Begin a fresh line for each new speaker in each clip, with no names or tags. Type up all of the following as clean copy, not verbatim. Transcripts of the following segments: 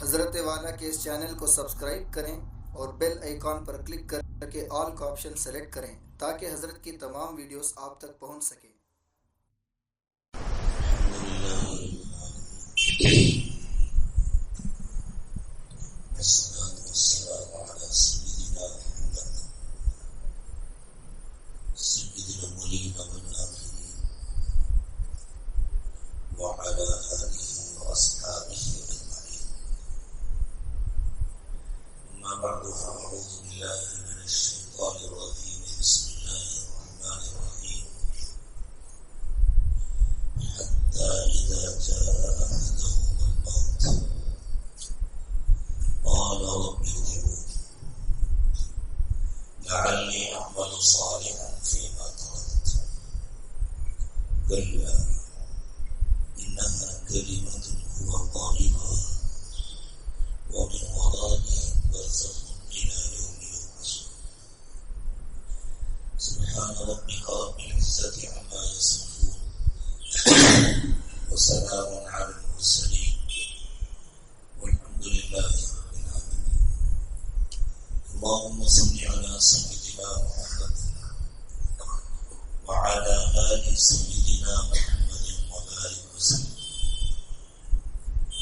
حضرت والا کے اس چینل کو سبسکرائب کریں اور بیل آئیکن پر کلک کر کے آل کا آپشن سلیکٹ کریں تاکہ حضرت کی تمام ویڈیوز آپ تک پہنچ سکیں۔
والصلاة والسلام على سيدنا محمد سيد الأولين والآخرين وعلى آله وأصحابه أجمعين. أما بعد فأعوذ بالله من الشيطان الرجيم. بسم الله الرحمن الرحيم. حتى إذا جاء أحدهم الموت قال رب ارجعون لعلي أعمل صالحا فيما تركت كلا إنها كلمة هو قائلها ومن ورائهم برزخ إلى يوم يبعثون. سبحان ربك رب العزة عما يصفون وسلام على المرسلين والحمد لله. اللهم صل على سيدنا محمد وعلى آل سيدنا محمد وبارك وسلم.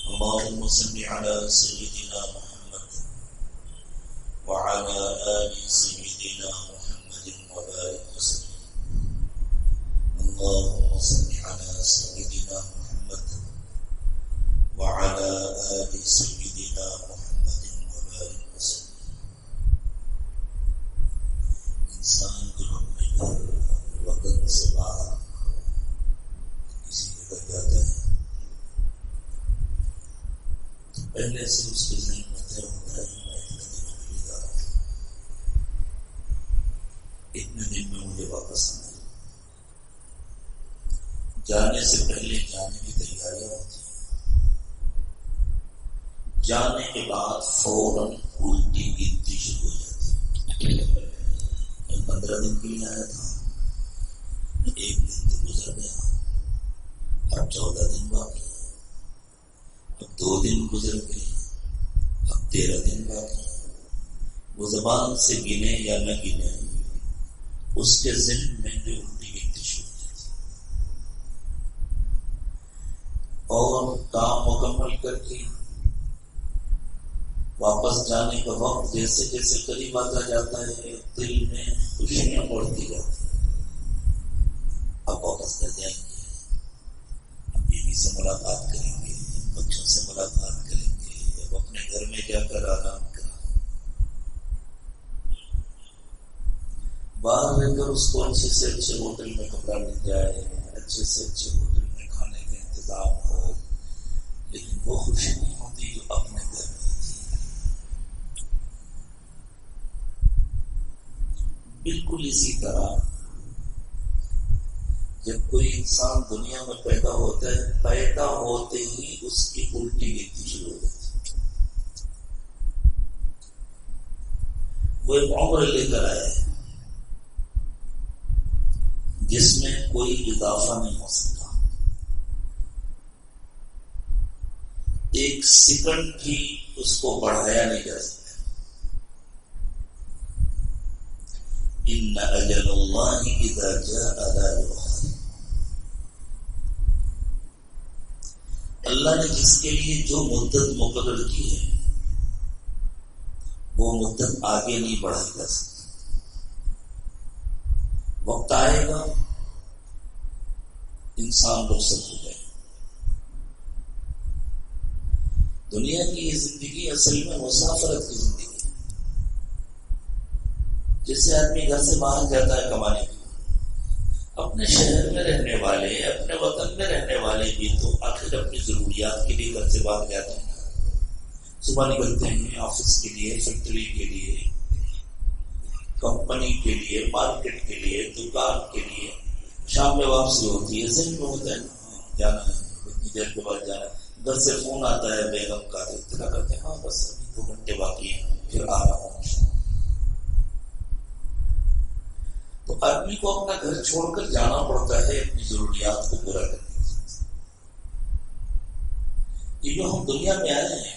اللهم صل على سيدنا محمد وعلى آل سيدنا محمد وبارك وسلم. اللهم صل على سيدنا محمد وعلى آل سيدنا محمد وبارك وسلم. انسان کو اپنے گھر وطن سے باہر کسی جگہ جاتا ہے تو پہلے سے اس کے ذہن میں طے ہوتا ہے کہ میں اتنے دنوں کے لیے جا رہا ہوں، اتنے دن میں مجھے واپس آنا ہے. جانے سے پہلے جانے کی تیاریاں ہوتی ہیں، جانے کے بعد فوراً الٹی گنتی شروع ہو جاتی ہے. 15 دن کے لیے آیا تھا، ایک دن تو گزر گیا، اب 14 دن باقی ہے، اب 2 دن گزر گئے، اب 13 دن باقی ہے. وہ زبان سے گنے یا نہ گنے، اس کے ذہن میں جو الٹی گنتی شروع ہو جاتی ہے. اور کام مکمل کر کے واپس جانے کا وقت جیسے جیسے قریب آتا جاتا ہے دل میں خوشیاں بڑھتی جاتی ہیں. اب واپس کر جائیں گے، اب بیوی سے ملاقات کریں گے، بچوں سے ملاقات کریں گے، اب اپنے گھر میں جا کر آرام کریں. باہر رہ کر اس کو اچھے سے اچھے ہوٹل میں کمرہ مل جائے، اچھے سے اچھے ہوٹل میں کھانے کا انتظام ہو، لیکن وہ خوشی نہیں ہوتی جو اپنے گھر میں. بالکل اسی طرح جب کوئی انسان دنیا میں پیدا ہوتا ہے، پیدا ہوتے ہی اس کی الٹی گنتی شروع ہو جاتی ہے. وہ ایک عمر لے کر آئے جس میں کوئی اضافہ نہیں ہو سکتا، ایک سیکنڈ بھی اس کو بڑھایا نہیں جا سکتا. ان اجل اللہ اذا جاء لا یؤخر. اللہ نے جس کے لیے جو مدت مقرر کی ہے وہ مدت آگے نہیں بڑھائی جا سکتی. وقت آئے گا انسان رخصت ہو جائے. دنیا کی یہ زندگی اصل میں مسافرت کی زندگی. جیسے آدمی گھر سے باہر جاتا ہے کمانے کے لیے، اپنے شہر میں رہنے والے، اپنے وطن میں رہنے والے بھی تو آخر اپنی ضروریات کے لیے گھر سے باہر جاتے ہیں. صبح نکلتے ہیں آفس کے لیے، فیکٹری کے لیے، کمپنی کے لیے، مارکیٹ کے لیے، دکان کے لیے. شام میں واپسی ہوتی ہے، ذہن میں ہوتا ہے جانا ہے، اتنی دیر کے بعد جانا ہے. گھر سے فون آتا ہے بیگم کا، اطلاع کرتے ہیں ہاں بس ابھی 2 گھنٹے باقی ہیں پھر آ رہا ہوں. تو آدمی کو اپنا گھر چھوڑ کر جانا پڑتا ہے اپنی ضروریات کو پورا کرنے کے لیے. یہ جو ہم دنیا میں آئے ہیں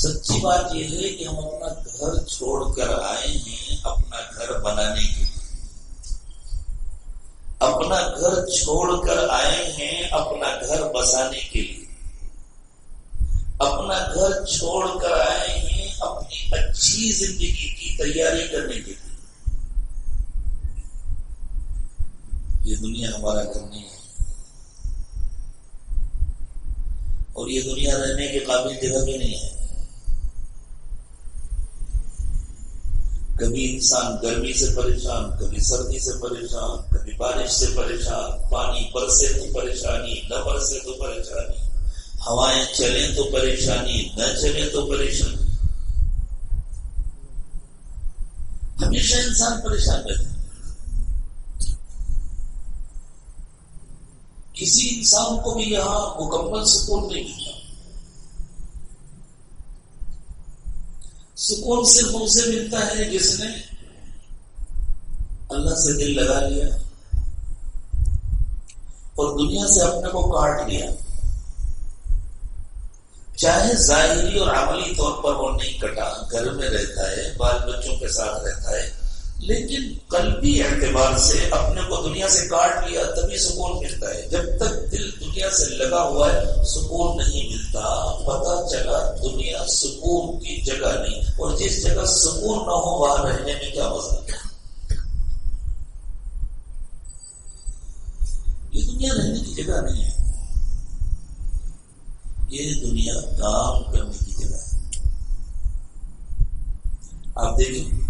سچی بات یہ ہے کہ ہم اپنا گھر چھوڑ کر آئے ہیں اپنا گھر بنانے کے لیے، اپنا گھر چھوڑ کر آئے ہیں اپنا گھر بسانے کے لیے، اپنا گھر چھوڑ کر آئے ہیں اپنی اچھی زندگی کی تیاری کرنے کے لیے۔ یہ دنیا ہمارا گھر نہیں ہے، اور یہ دنیا رہنے کے قابل جگہ بھی نہیں ہے۔ کبھی انسان گرمی سے پریشان، کبھی سردی سے پریشان، کبھی بارش سے پریشان، پانی برسے تو پریشانی، نہ برسے تو پریشانی، ہوائیں چلیں تو پریشانی، نہ چلیں تو پریشانی، ہمیشہ انسان پریشان رہتا ہے۔ کسی انسان کو بھی یہاں مکمل سکون نہیں ملتا۔ سکون صرف ان سے ملتا ہے جس نے اللہ سے دل لگا لیا اور دنیا سے اپنے کو کاٹ لیا، چاہے ظاہری اور عملی طور پر وہ نہیں کٹا، گھر میں رہتا ہے، بال بچوں کے ساتھ رہتا ہے، لیکن قلبی اعتبار سے اپنے کو دنیا سے کاٹ لیا، تبھی سکون ملتا ہے۔ جب تک دل دنیا سے لگا ہوا ہے سکون نہیں ملتا۔ پتہ چلا دنیا سکون کی جگہ نہیں، اور جس جگہ سکون نہ ہو وہاں رہنے میں کیا مزہ ہے؟ یہ دنیا رہنے کی جگہ نہیں ہے، یہ دنیا کام کرنے کی جگہ ہے۔ آپ دیکھیں،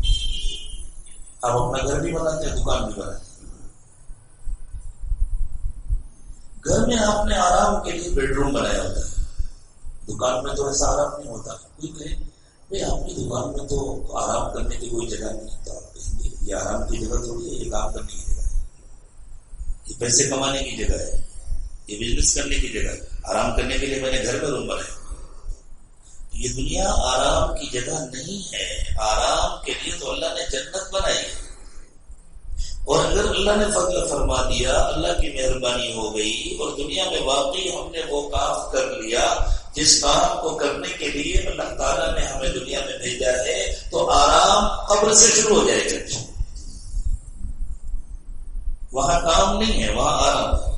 آپ اپنا گھر بھی بناتے ہیں، دکان بھی بناتے ہیں۔ گھر میں آپ نے آرام کے لیے بیڈ روم بنایا ہوتا ہے، دکان میں تو ایسا آرام نہیں ہوتا۔ کوئی کہے بھائی آپ کی دکان میں تو آرام کرنے کی کوئی جگہ نہیں، تو آپ کہیں گے یہ آرام کی جگہ تھوڑی ہے، یہ کام کرنے کی جگہ ہے، یہ پیسے کمانے کی جگہ ہے، یہ بزنس کرنے کی جگہ ہے۔ آرام کرنے کے لیے میں نے گھر میں روم بنایا۔ یہ دنیا آرام کی جگہ نہیں ہے، آرام کے لیے تو اللہ نے جنت بنائی ہے۔ اور اگر اللہ نے فضل فرما دیا، اللہ کی مہربانی ہو گئی اور دنیا میں واقعی ہم نے وہ کام کر لیا جس کام کو کرنے کے لیے اللہ تعالیٰ نے ہمیں دنیا میں بھیجا ہے، تو آرام قبر سے شروع ہو جائے گا۔ وہاں کام نہیں ہے، وہاں آرام ہے۔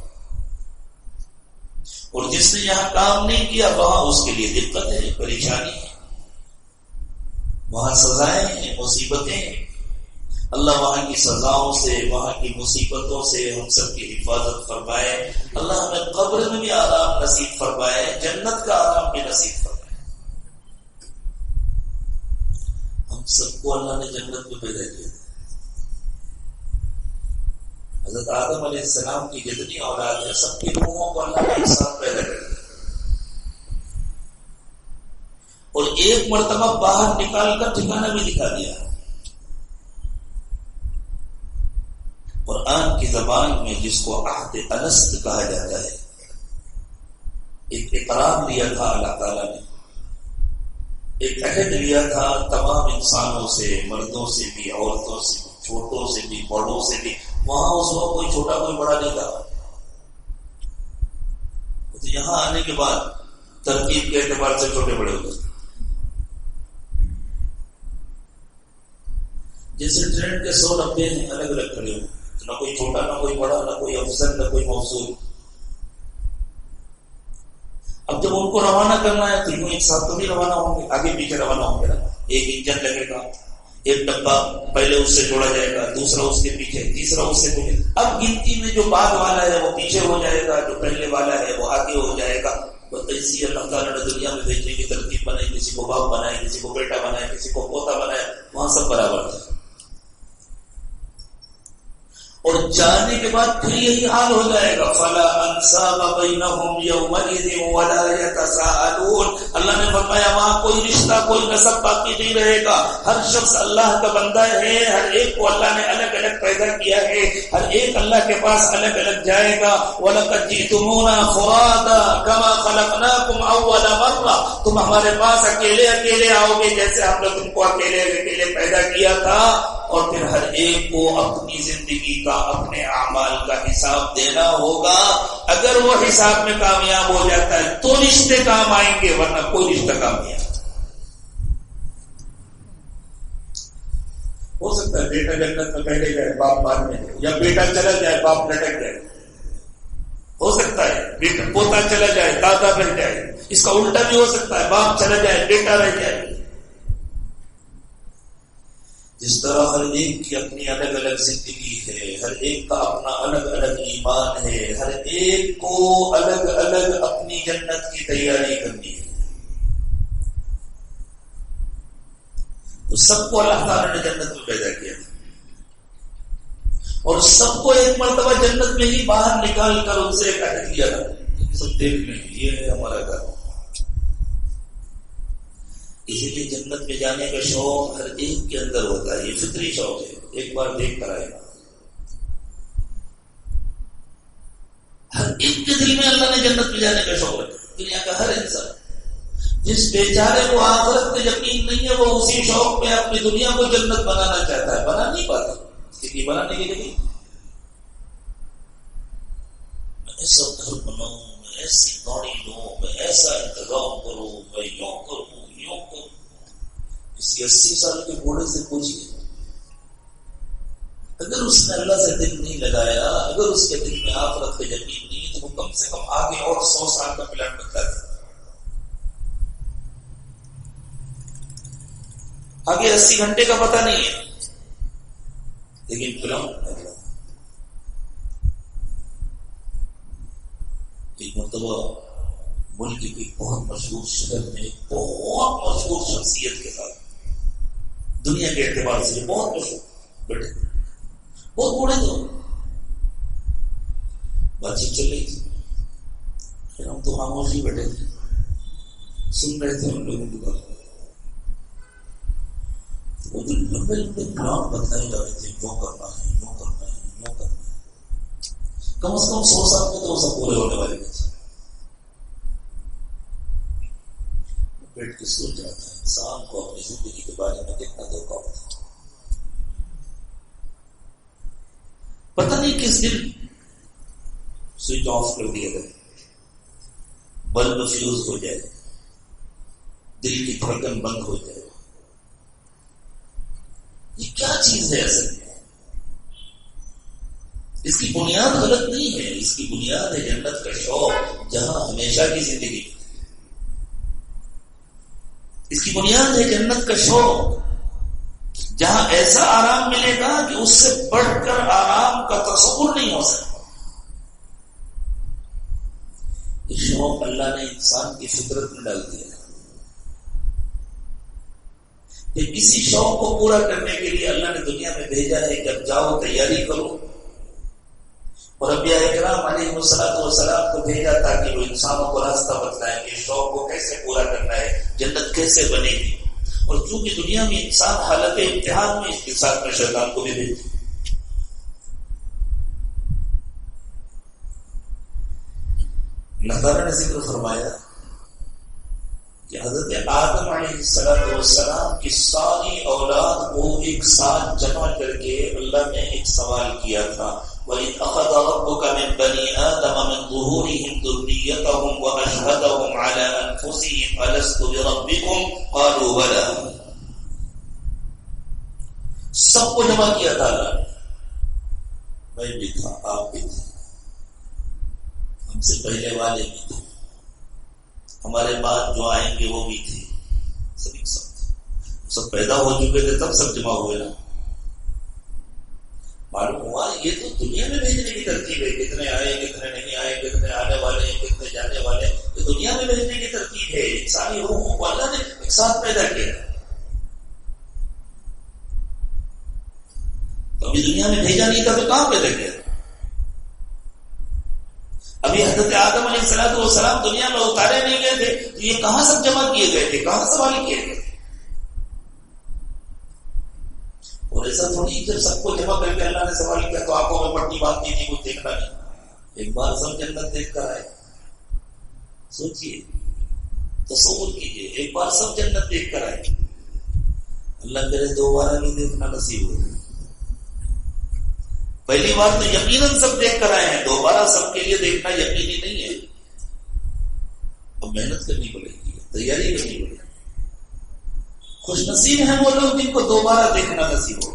اور جس نے یہاں کام نہیں کیا وہاں اس کے لیے دقت ہے، پریشانی ہے، وہاں سزائیں ہیں، مصیبتیں ہیں۔ اللہ وہاں کی سزاؤں سے، وہاں کی مصیبتوں سے ہم سب کی حفاظت فرمائے۔ اللہ ہمیں قبر میں بھی آرام نصیب فرمائے، جنت کا آرام بھی نصیب فرمائے۔ ہم سب کو اللہ نے جنت میں پیدا کیا۔ حضرت آدم علیہ السلام کی جتنی اولاد ہے سب کی روحوں کو اللہ نے ایک ساتھ پیدا کر دیا، اور ایک مرتبہ باہر نکال کر ٹھکانہ بھی دکھا دیا۔ قرآن کی زبان میں جس کو عہد الست کہا جاتا ہے، ایک اقرار لیا تھا اللہ تعالیٰ نے، ایک عہد لیا تھا تمام انسانوں سے، مردوں سے بھی، عورتوں سے بھی، چھوٹوں سے بھی، بڑوں سے بھی۔ وہاں اس وقت کوئی چھوٹا کوئی بڑا نہیں تھا۔ تو یہاں آنے کے بعد ترکیب کے اعتبار سے چھوٹے بڑے ہوتے، جیسے ٹرین کے 100 ڈبے ہیں الگ الگ کھڑے ہوئے، نہ کوئی چھوٹا نہ کوئی بڑا، نہ کوئی افضل نہ کوئی موصول۔ اب جب ان کو روانہ کرنا ہے تو یوں ایک ساتھ تو نہیں روانہ ہوں گے، آگے پیچھے روانہ ہوں گے نا۔ ایک انجن لگے گا، ایک ڈبہ پہلے اس سے جوڑا جائے گا، دوسرا اس کے پیچھے، تیسرا اس سے پیچھے۔ اب گنتی میں جو بعد والا ہے وہ پیچھے ہو جائے گا، جو پہلے والا ہے وہ آگے ہو جائے گا۔ تو ایسی اللہ تعالیٰ نے دنیا میں بھیجنے کی ترتیب بنائی، کسی کو باپ بنائے، کسی کو بیٹا بنائے، کسی کو پوتا بنائے، وہاں سب برابر تھا۔ اور جانے کے بعد پھر یہی حال ہو جائے گا، فلا انساب بینہم یومئذ ولا یتساءلون۔ اللہ نے فرمایا وہاں کوئی رشتہ، کوئی نسب باقی نہیں رہے گا۔ ہر شخص اللہ کا بندہ ہے، ہر ایک کو اللہ نے الگ الگ پیدا کیا ہے، ہر ایک اللہ کے پاس الگ الگ جائے گا۔ وَلَقَدْ جِئْتُمُونَا فُرَادًا كَمَا خَلَقْنَاكُمْ أَوَّلَ مَرَّةٍ۔ تم ہمارے پاس اکیلے اکیلے آؤ گے جیسے ہم نے تم کو اکیلے اکیلے پیدا کیا تھا۔ اور پھر ہر ایک کو اپنی زندگی کا، اپنے اعمال کا حساب دینا ہوگا۔ اگر وہ حساب میں کامیاب ہو جاتا ہے تو رشتے کام آئیں گے، ورنہ کوئی رشتہ کام نہیں آتا۔ ہے بیٹا جنت میں پہلے جائے باپ بعد میں جائے، یا بیٹا چلا جائے باپ لٹک جائے. ہو سکتا ہے بیٹا پوتا چلا جائے دادا رہ جائے. اس کا الٹا بھی ہو سکتا ہے، باپ چلا جائے بیٹا رہ جائے. جس طرح ہر ایک کی اپنی الگ الگ زندگی ہے، ہر ایک کا اپنا الگ الگ ایمان ہے، ہر ایک کو الگ الگ اپنی جنت کی تیاری کرنی ہے. تو سب کو اللہ تعالیٰ نے جنت میں پیدا کیا تھا، اور سب کو ایک مرتبہ جنت میں ہی باہر نکال کر ان سے ایک عہد کیا تھا، سب دیکھ لیں یہ ہے ہمارا گھر. اسی لیے جنت میں جانے کا شوق ہر ایک کے اندر ہوتا ہے، یہ فطری شوق ہے. ایک بار دیکھ کر آئے گا. ہر ایک کے دل میں اللہ نے جنت میں جانے کا شوق رکھا. دنیا کا ہر انسان، جس بیچارے کو آخرت پہ یقین نہیں ہے، وہ اسی شوق میں اپنی دنیا کو جنت بنانا چاہتا ہے، بنا نہیں پاتا. کسی بنانے کے لیے میں ایسا گھر بناؤں، میں ایسی گاڑی لوں، میں ایسا انتظام کروں، میں یوں کروں یوں کروں. کسی 80 سال کے بوڑھے سے پوچھیے، اگر اس نے اللہ سے دل نہیں لگایا، اگر اس کے دل میں آخرت کا یقین نہیں، تو وہ کم سے کم آگے اور 100 سال کا پلان بتا دے. آگے 80 گھنٹے کا پتہ نہیں ہے، لیکن پلان ایک مرتبہ ملک کی بہت مشہور شہر میں ایک بہت مشہور شخصیت کے ساتھ، دنیا کے اعتبار سے بہت مشہور بیٹھے، بہت بوڑھے تھے. بات چیت چل رہی تھی، پھر ہم تو خاموش ہی بیٹھے تھے، سن رہے تھے ان لوگوں کی بات. وہ جو لمبے لمبے پلان بتائے جا رہے تھے، یوں کرنا ہے یوں کرنا ہے یوں کرنا ہے. کم از کم 100 سال میں تو وہ سب پورے ہونے والے تھے. بیٹھ کے سوچ رہا تھا انسان کو اپنی زندگی کے بارے میں کتنا دھوکہ ہوتا ہے. پتہ نہیں کس دن سوئچ آف کر دیا جائے، بلب فیوز ہو جائے، دل کی دھڑکن بند ہو جائے. یہ کیا چیز ہے اصل میں؟ اس کی بنیاد غلط نہیں ہے، اس کی بنیاد ہے جنت کا شوق، جہاں ہمیشہ کی زندگی. اس کی بنیاد ہے جنت کا شوق، جہاں ایسا آرام ملے گا کہ اس سے بڑھ کر آرام کا تصور نہیں ہو سکتا. یہ شوق اللہ نے انسان کی فطرت میں ڈال دیا ہے. پھر اسی شوق کو پورا کرنے کے لیے اللہ نے دنیا میں بھیجا ہے کہ اب جاؤ تیاری کرو. اور انبیاء کرام علیہ السلام کو بھیجا تاکہ وہ انسانوں کو راستہ بتلائیں کہ شوق کو کیسے پورا کرنا ہے، جنت کیسے بنے گی. اور چونکہ دنیا میں انسان حالت امتحان میں، اس کے ساتھ میں شیطان کو بھی بھیجا. اللہ تعالیٰ نے ذکر فرمایا کہ حضرت آدم علیہ السلام کی ساری اولاد کو ایک ساتھ جمع کر کے اللہ نے ایک سوال کیا تھا، وَإِذْ أَخَذَ رَبُّكَ مِنْ بَنِي آدَمَ مِنْ ظُهُورِهِمْ ذُرِّيَّتَهُمْ وَأَشْهَدَهُمْ عَلَىٰ أَنفُسِهِمْ أَلَسْتُ بِرَبِّكُمْ قَالُوا بَلَىٰ. سب کو جمع کیا تھا اللہ نے، میں بھی تھا، آپ بھی تھے، ہم سے پہلے والے بھی تھے، ہمارے بعد جو آئیں گے وہ بھی تھے، سب پیدا ہو چکے تھے، تب سب جمع ہوئے نا. معلوم ہوا یہ تو دنیا میں بھیجنے کی ترتیب ہے، کتنے آئے کتنے نہیں آئے، کتنے آنے والے ہیں کتنے جانے والے ہیں، یہ دنیا میں بھیجنے کی ترتیب ہے. انسانی روحوں کو اللہ نے ایک ساتھ پیدا کیا. تو ابھی دنیا میں بھیجا نہیں تھا تو کہاں پیدا کیا؟ ابھی حضرت آدم علیہ السلام دنیا میں اتارے نہیں گئے تھے، تو یہ کہاں سب جمع کیے گئے تھے، کہاں سوال کیے گئے تھے؟ اور ایسا تھوڑی جب سب کو جمع کر کے اللہ نے سوال کیا تو آنکھوں میں پٹی باندھنی تھی، کچھ دیکھنا نہیں. ایک بار سب جنت دیکھ کر آئے. سوچئے، تصور کیجئے، ایک بار سب جنت دیکھ کر آئے. اللہ کرے دوبارہ نہیں دیکھنا نصیب ہو. پہلی بار تو یقیناً سب دیکھ کر آئے ہیں، دوبارہ سب کے لیے دیکھنا یقینی نہیں ہے. اب محنت کرنی پڑے گی، تیاری کرنی پڑے گی. خوش نصیب ہیں وہ لوگ جن کو دوبارہ دیکھنا نصیب ہو.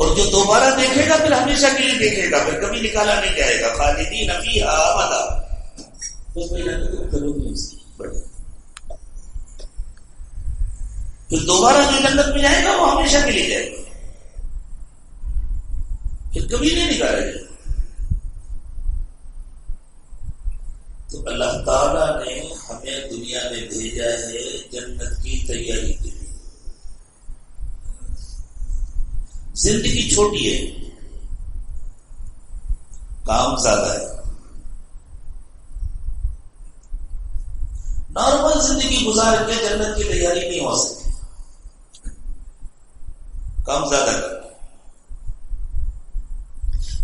اور جو دوبارہ دیکھے گا پھر ہمیشہ کے لیے دیکھے گا، پھر کبھی نکالا نہیں جائے گا. خالدین فیہا ابدا. بس میں کرو گی اس کی بڑی. پھر دوبارہ جو جنت میں جائے گا وہ ہمیشہ کے لیے جائے گا، پھر کبھی نہیں نکالا جائے گا. تو اللہ تعالیٰ نے ہمیں دنیا میں بھیجا ہے جنت کی تیاری کے لیے. زندگی چھوٹی ہے، کام زیادہ ہے. نارمل زندگی گزار کے جنت کی تیاری نہیں ہو سکتی، کام زیادہ کرنا.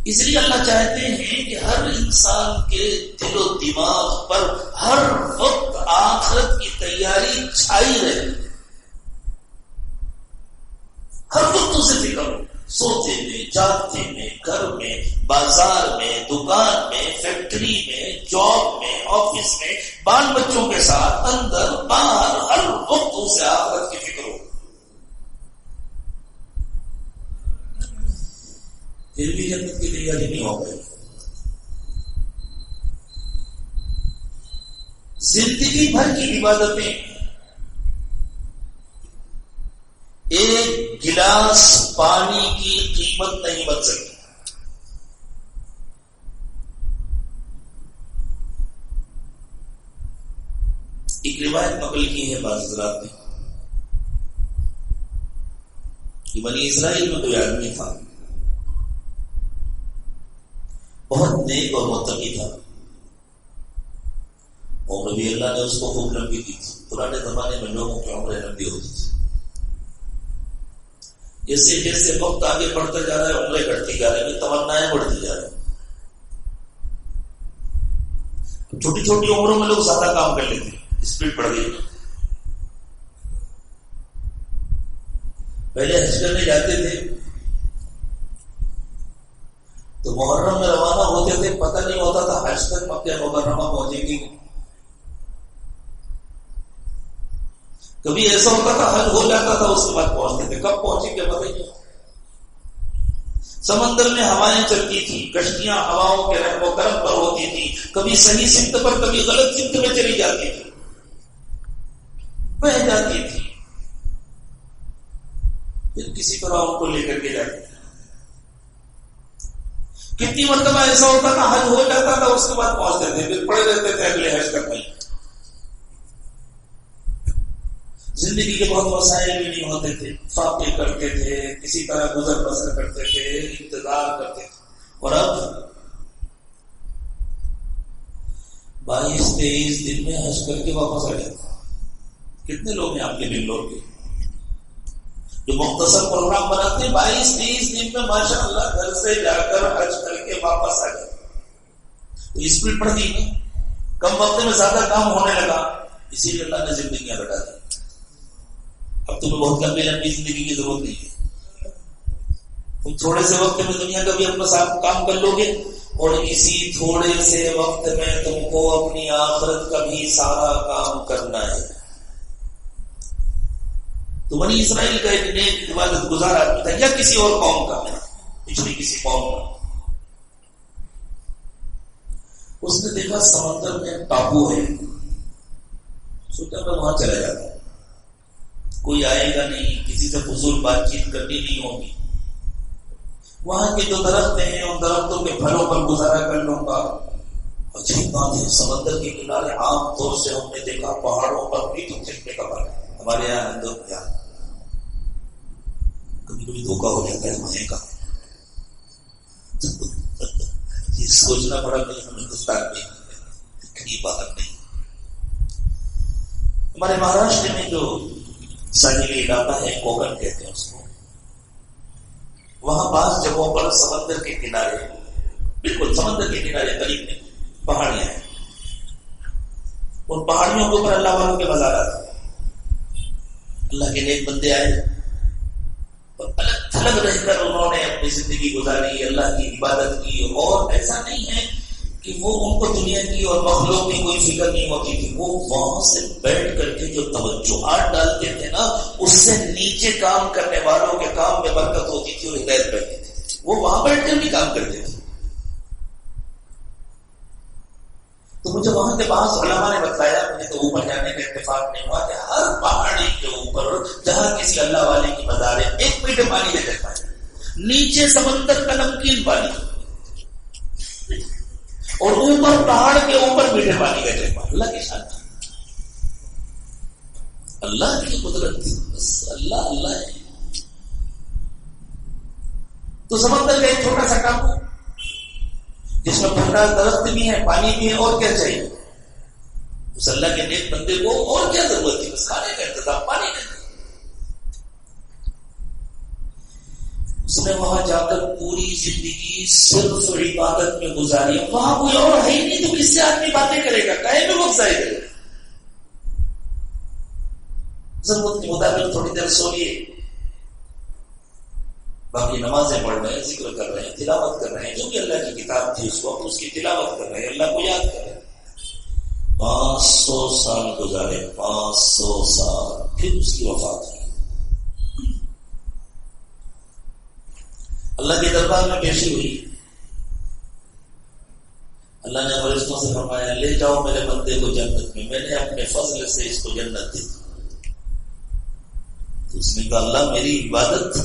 اس لیے اللہ چاہتے ہیں کہ ہر انسان کے دل و دماغ پر ہر وقت آخرت کی تیاری چھائی رہے. ہر وقت اسے فکر ہو، سوتے میں، جاگتے میں، گھر میں، بازار میں، دکان میں، فیکٹری میں، جاب میں، آفس میں، بال بچوں کے ساتھ، اندر باہر، ہر وقت اسے آخرت کی فکر ہو. پھر بھی جنت کی تیاری نہیں ہو گئی. زندگی بھر کی عبادتیں ایک گلاس پانی کی قیمت نہیں بن سکتی. ایک روایت نقل کی ہے بعض حضرات نے کہ بنی اسرائیل میں کوئی آدمی تھا، بہت نیک اور متقی تھا، اور نبی اللہ نے اس کو خوب لمبی دی تھی. پرانے زمانے میں لوگوں کی عمریں لمبی ہوتی تھی. جیسے جیسے وقت آگے بڑھتا جا رہا ہے عمریں گھٹتی جا رہی ہیں، تمنائیں بڑھتی جا رہی ہیں. چھوٹی چھوٹی عمروں میں لوگ زیادہ کام کر لیتے ہیں، اسپیڈ بڑھ گئی. پہلے حج کرنے جاتے تھے تو محرم میں روانہ ہوتے تھے، پتہ نہیں ہوتا تھا حج تک مکہ مکرمہ پہنچیں گے. کبھی ایسا ہوتا تھا حج ہو جاتا تھا اس کے بعد پہنچتے تھے، کب پہنچیں گے پتہ نہیں. سمندر میں ہوائیں چلتی تھی، کشتیاں ہواؤں کے رحم و کرم پر ہوتی تھی، کبھی صحیح سمت پر کبھی غلط سمت میں چلی جاتی تھی، بہہ جاتی تھی، پھر کسی طرح ان کو لے کر کے جاتے تھے. کتنی مرتبہ ایسا ہوتا تھا حج ہو جاتا تھا اس کے بعد پہنچتے تھے، پھر پڑے رہتے تھے اگلے حج تک نہیں. زندگی کے بہت وسائل بھی نہیں ہوتے تھے، فاقے کرتے تھے، کسی طرح گزر بسر کرتے تھے، انتظار کرتے تھے. اور اب 22-23 دن میں حج کر کے واپس آ جاتا. کتنے لوگ ہیں آپ کے بنگلور کے جو مختصر پروگرام بناتے ہیں 22-23 دن میں ماشاء اللہ گھر سے جا کر حج کر کے واپس آ جاتے. تو اسپیڈ بڑھ گئی نا، کم وقت میں زیادہ کام ہونے لگا، اسی لیے اللہ نے زندگیاں گھٹا دی. اب تمہیں بہت لمبی لمبی زندگی کی ضرورت نہیں ہے. تم تھوڑے سے وقت میں دنیا کا بھی اپنا ساتھ کام کر لو گے، اور اسی تھوڑے سے وقت میں تم کو اپنی آخرت کا بھی سارا کام کرنا ہے. تو بنی اسرائیل کا ایک نیک عبادت گزار آدمی تھا، یا کسی اور قوم کا، پچھلی کسی قوم کا. اس نے دیکھا سمندر میں ٹاپو ہے، سوچا میں وہاں چلا جاتا ہوں، کوئی آئے گا نہیں، کسی سے فضول بات چیت کرنی نہیں ہوگی، وہاں کے جو درخت ہیں ان درختوں کے پھلوں پر گزارا کر لوں گا. اچھی بات ہے، سمندر کے کنارے عام طور سے ہم نے دیکھا پہاڑوں پر بھی تو چلنے کا بات ہے. ہمارے یہاں ہندوستان کبھی کبھی دھوکہ ہو جاتا ہے وہاں کا، یہ سوچنا پڑا کہ ہم ہندوستان میں کہیں باہر نہیں. ہمارے مہاراشٹر میں جو ساحلی علاقہ ہے، کوکن کہتے ہیں اس کو، وہاں بعض جگہوں پر سمندر کے کنارے، بالکل سمندر کے کنارے قریب میں پہاڑیاں ہیں. ان پہاڑیوں کے اوپر اللہ والوں کے مزارات ہیں. اللہ کے نیک بندے آئے اور الگ تھلگ رہ کر انہوں نے اپنی زندگی گزاری، اللہ کی عبادت کی. اور ایسا نہیں ہے کہ وہ ان کو دنیا کی اور مخلوق کی کوئی فکر نہیں ہوتی تھی، وہ وہاں سے بیٹھ کر کے جو توجہات ڈالتے تھے نا، اس سے نیچے کام کرنے والوں کے کام میں برکت ہوتی تھی اور ہدایت پہ. وہ وہاں بیٹھ کر بھی کام کرتے تھے. تو مجھے وہاں کے بعض علماء نے بتایا، مجھے تو اوپر جانے کا اتفاق نہیں ہوا، کہ ہر پہاڑی کے اوپر جہاں کسی اللہ والے کی مزار ہے ایک میٹھے پانی لے کر پائے، نیچے سمندر کا نمکین پانی اور اوپر پہاڑ کے اوپر میٹھے پانی کا ٹیپا. اللہ کی شان، اللہ کی قدرت، بس اللہ اللہ ہے. تو سمندر کا ایک چھوٹا سا ٹاپو جس میں پھلدار درخت بھی ہے، پانی بھی ہے، اور کیا چاہیے اس اللہ کے نیک بندے کو؟ اور کیا ضرورت تھی؟ بس کھانے کا انتظام، پانی کا. اس نے وہاں جا کر پوری زندگی صرف عبادت میں گزاری. وہاں کوئی اور ہے ہی نہیں تو کس سے آدمی باتیں کرے گا، کہے میں وقت ضائع کرے گا. ضرورت کے مطابق تھوڑی دیر سوئیے، باقی نمازیں پڑھ رہے ہیں، ذکر کر رہے ہیں، تلاوت کر رہے ہیں، جو کہ اللہ کی کتاب تھی اس وقت اس کی تلاوت کر رہے ہیں، اللہ کو یاد کر رہے ہیں. 500 سال گزارے، 500 سال، پھر اس کی وفات ہوئی. اللہ کے دربار میں پیشی ہوئی. اللہ نے فرشتوں سے فرمایا لے جاؤ میرے بندے کو جنت میں، میں نے اپنے فضل سے اس کو جنت دی. تو اس نے کہا اللہ میری عبادت،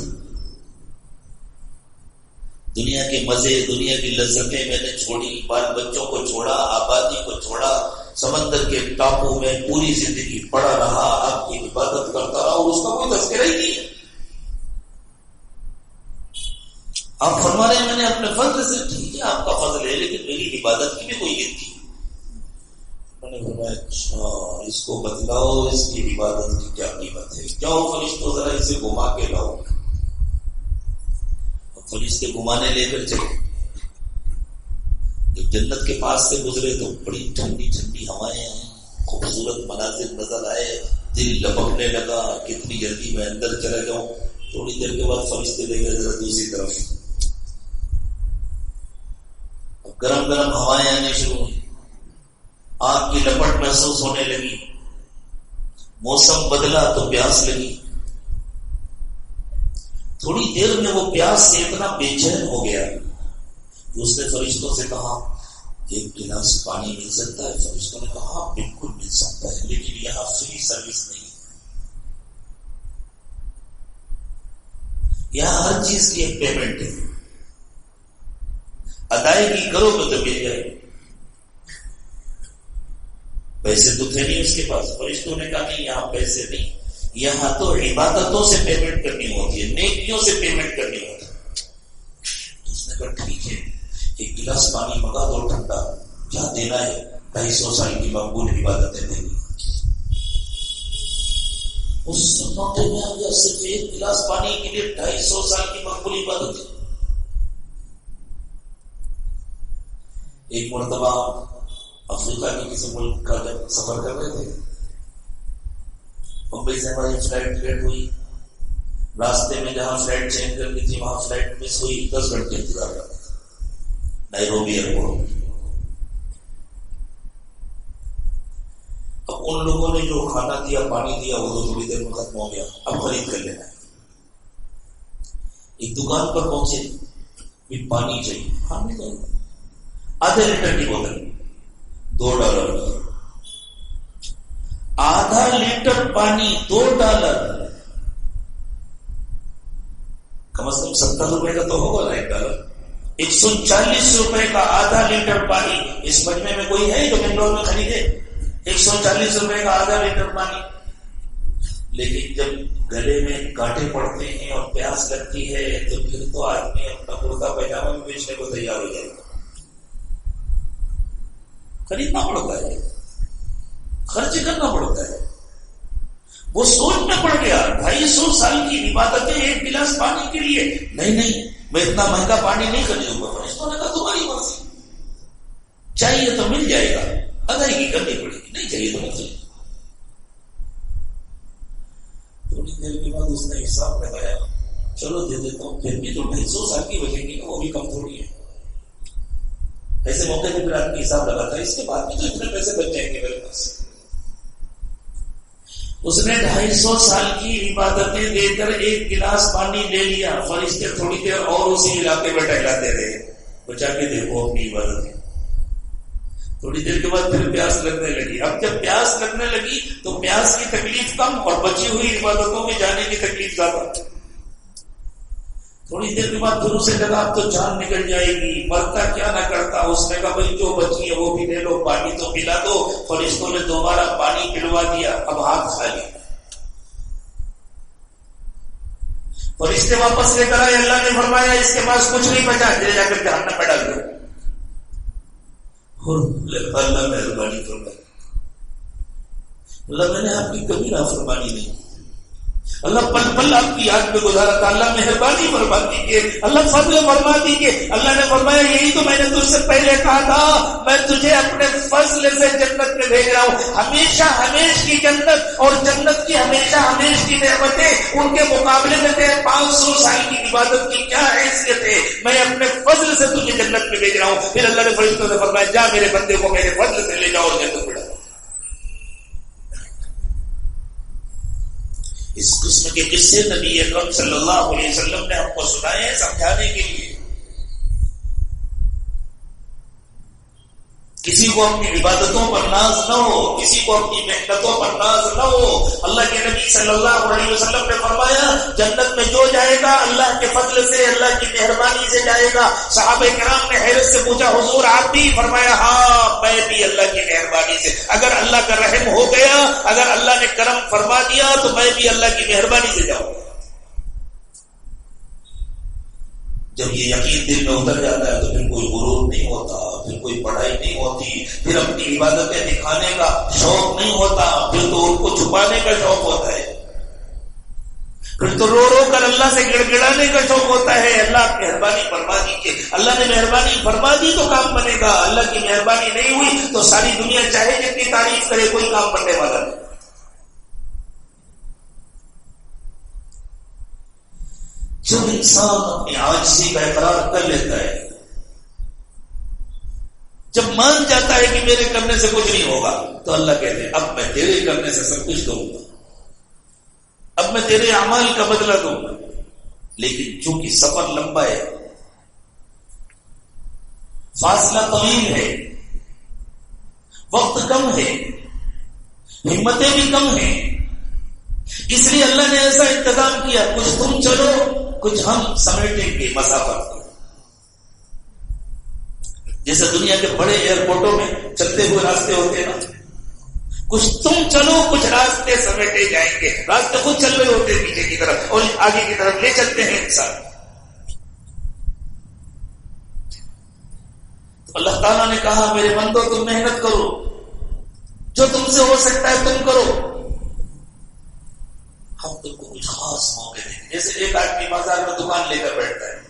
دنیا کے مزے، دنیا کی لذتیں میں نے چھوڑی، بال بچوں کو چھوڑا، آبادی کو چھوڑا، سمندر کے ٹاپو میں پوری زندگی پڑا رہا، آپ کی عبادت کرتا رہا، اور اس کا کوئی تذکرہ ہی نہیں ہے. آپ فرما رہے ہیں میں نے اپنے فضل سے، ٹھیک ہے آپ کا فضل ہے، لیکن میری عبادت کی بھی کوئی گنتی. میں نے فرمایا اچھا اس کو بتلاؤ اس کی عبادت کی کیا قیمت ہے. جاؤ فرشتوں ذرا اسے گھما کے لاؤ. فرشتے گھمانے لے کر چلے. جب جنت کے پاس سے گزرے تو بڑی ٹھنڈی ٹھنڈی ہوائیں آئیں، خوبصورت مناظر نظر آئے، دل لپکنے لگا کتنی جلدی میں اندر چلا جاؤں. تھوڑی دیر کے بعد فرشتے لے گئے ذرا دوسری طرف. گرم گرم ہوائیں آنے شروع ہوئی، آگ کی لپٹ محسوس ہونے لگی، موسم بدلا تو پیاس لگی. تھوڑی دیر میں وہ پیاس سے اتنا بے چین ہو گیا کہ اس نے فرشتوں سے کہا ایک گلاس پانی مل سکتا ہے؟ فرشتوں نے کہا بالکل مل سکتا ہے، لیکن یہاں فری سروس نہیں، یہاں ہر چیز کی ایک پیمنٹ ہے، ادائیگی کرو گے تو مل جائے. پیسے تو تھے نہیں اس کے پاس. فرشتوں نے کہا نہیں یہاں پیسے نہیں، یہاں تو عبادتوں سے پیمنٹ کرنی ہوتی ہے، نیکیوں سے پیمنٹ کرنی ہوتی ہے. اس نے کہا ٹھیک ہے ایک گلاس پانی منگا دو ٹھنڈا، کیا دینا ہے؟ 250 سال کی مقبول عبادتیں دیں گی. اس موقع میں آ گیا صرف ایک گلاس پانی کے لیے 250 سال کی مقبول عبادت. ایک مرتبہ افریقہ کے کسی ملک کا جب سفر کر رہے تھے، ممبئی سے ہماری فلائٹ لیٹ ہوئی، راستے میں جہاں فلائٹ چینج کرنی تھی وہاں فلائٹ مس ہوئی، 10 گھنٹے انتظار کرنا تھا نیروبی ایئرپورٹ. اب ان لوگوں نے جو کھانا دیا پانی دیا وہ تو تھوڑی دیر میں ختم ہو گیا، اب خرید کر لینا ہے. ایک دکان پر پہنچے بھی پانی چاہیے، ہم نے کہا آدھے لیٹر کی بوتل $2. آدھا لیٹر پانی $2، کم از کم 70 روپے کا تو ہوگا نا $1. 140 روپے کا آدھا لیٹر پانی. اس مجمع میں کوئی ہے جو بنگلور میں خریدے 140 روپے کا آدھا لیٹر پانی؟ لیکن جب گلے میں کانٹے پڑتے ہیں اور پیاس لگتی ہے تو پھر تو آدمی اپنا کرتا پیجامہ میں بیچنے کو تیار ہو جائے گا. خریدنا پڑتا ہے، خرچ کرنا پڑتا ہے. وہ سوچنا پڑ گیا 250 سال کی عبادتیں ایک گلاس پانی کے لیے. نہیں میں اتنا مہنگا پانی نہیں خریدوں گا. فرشتوں نے کہا تمہاری مرضی، چاہیے تو مل جائے گا، ادائیگی کرنی پڑے گی، نہیں چاہیے تو نہیں چاہیے. تھوڑی دیر کے بعد اس نے حساب لگایا، چلو دے دیتا ہوں، پھر بھی تو 250 سال کی بچیں گی نا، وہ بھی کم تھوڑی ہے. ایسے موقع پہ پھر آدمی حساب لگاتا ہے اس کے بعد بھی تو اتنے پیسے بچ جائیں گے میرے پاس. اس نے 250 سال کی عبادتیں دے کر ایک گلاس پانی لے لیا، فرشتے تھوڑی دیر اور اسی علاقے میں ٹہلاتے رہے، بچا کے دیکھو اپنی عبادتیں۔ تھوڑی دیر کے بعد پھر پیاس لگنے لگی۔ اب جب پیاس لگنے لگی تو پیاس کی تکلیف کم اور بچی ہوئی عبادتوں میں جانے کی تکلیف زیادہ۔ تھوڑی دیر کے بعد پھر اسے لگا اب تو جان نکل جائے گی، مرتا کیا نہ کرتا۔ اس نے کہا بھائی جو بچی ہے وہ بھی لے لو، پانی تو پلا دو۔ فرشتوں نے دوبارہ پانی پلوا دیا، اب ہاتھ خالی۔ فرشتے واپس لے کر آئے، اللہ نے فرمایا اس کے پاس کچھ نہیں بچا، لے جا کر جہنم میں ڈال دو۔ اللہ مہربانی فرمائے، اللہ میں نے آپ کی کبھی نافرمانی نہیں، اللہ پل پل آپ کی یاد میں گزارا تھا، اللہ مہربانی فرما دیجیے، اللہ فضل فرما دیجیے۔ اللہ نے فرمایا یہی تو میں نے تجھ سے پہلے کہا تھا، میں تجھے اپنے فضل سے جنت میں بھیج رہا ہوں۔ ہمیشہ ہمیش کی جنت اور جنت کی ہمیشہ ہمیش کی نعمتیں، ان کے مقابلے میں تیرے 500 سال کی عبادت کی کیا حیثیت ہے؟ میں اپنے فضل سے تجھے جنت میں بھیج رہا ہوں۔ پھر اللہ نے فرشتوں سے فرمایا جا میرے بندے کو میرے فضل سے لے جاؤ اور جنت میں ڈالو۔ اس قسم کے قصے نبی اکرم صلی اللہ علیہ وسلم نے ہم کو سنائے ہیں سمجھانے کے لیے۔ کسی کو اپنی عبادتوں پر ناز نہ ہو، کسی کو اپنی محنتوں پر ناز نہ ہو۔ اللہ کے نبی صلی اللہ علیہ وسلم نے فرمایا جنت میں جو جائے گا اللہ کے فضل سے، اللہ کی مہربانی سے جائے گا۔ صحابہ کرام نے حیرت سے پوچھا حضور آپ بھی؟ فرمایا ہاں میں بھی اللہ کی مہربانی سے۔ اگر اللہ کا رحم ہو گیا، اگر اللہ نے کرم فرما دیا تو میں بھی اللہ کی مہربانی سے جاؤں گا۔ جب یہ یقین دل میں اتر جاتا ہے تو پھر کوئی غرور نہیں ہوتا، پھر کوئی پڑھائی نہیں ہوتی، پھر اپنی عبادتیں دکھانے کا شوق نہیں ہوتا، پھر تو ان کو چھپانے کا شوق ہوتا ہے، پھر تو رو رو کر اللہ سے گڑ گڑانے کا شوق ہوتا ہے۔ اللہ مہربانی فرما دیجیے، اللہ نے مہربانی فرما دی تو کام بنے گا، اللہ کی مہربانی نہیں ہوئی تو ساری دنیا چاہے جتنی تعریف کرے کوئی کام بننے والا نہیں۔ جب انسان اپنی عاجزی کا اقرار کر لیتا ہے، جب مان جاتا ہے کہ میرے کرنے سے کچھ نہیں ہوگا، تو اللہ کہتے ہیں اب میں تیرے کرنے سے سب کچھ کروں گا، اب میں تیرے اعمال کا بدلہ دوں گا۔ لیکن چونکہ سفر لمبا ہے، فاصلہ طویل ہے، وقت کم ہے، ہمتیں بھی کم ہیں، اس لیے اللہ نے ایسا انتظام کیا کچھ تم چلو کچھ ہم سمیٹیں گے مسافت کو۔ جیسے دنیا کے بڑے ایئرپورٹوں میں چلتے ہوئے راستے ہوتے ہیں نا، کچھ تم چلو کچھ راستے سمیٹے جائیں گے۔ راستے خود چل رہے ہوتے ہیں پیچھے کی طرف اور آگے کی طرف لے چلتے ہیں انسان۔ تو اللہ تعالیٰ نے کہا میرے بندو تم محنت کرو، جو تم سے ہو سکتا ہے تم کرو، ہم تم کو کچھ خاص موقع دیں گے۔ جیسے ایک آدمی بازار میں دکان لے کر بیٹھتا ہے،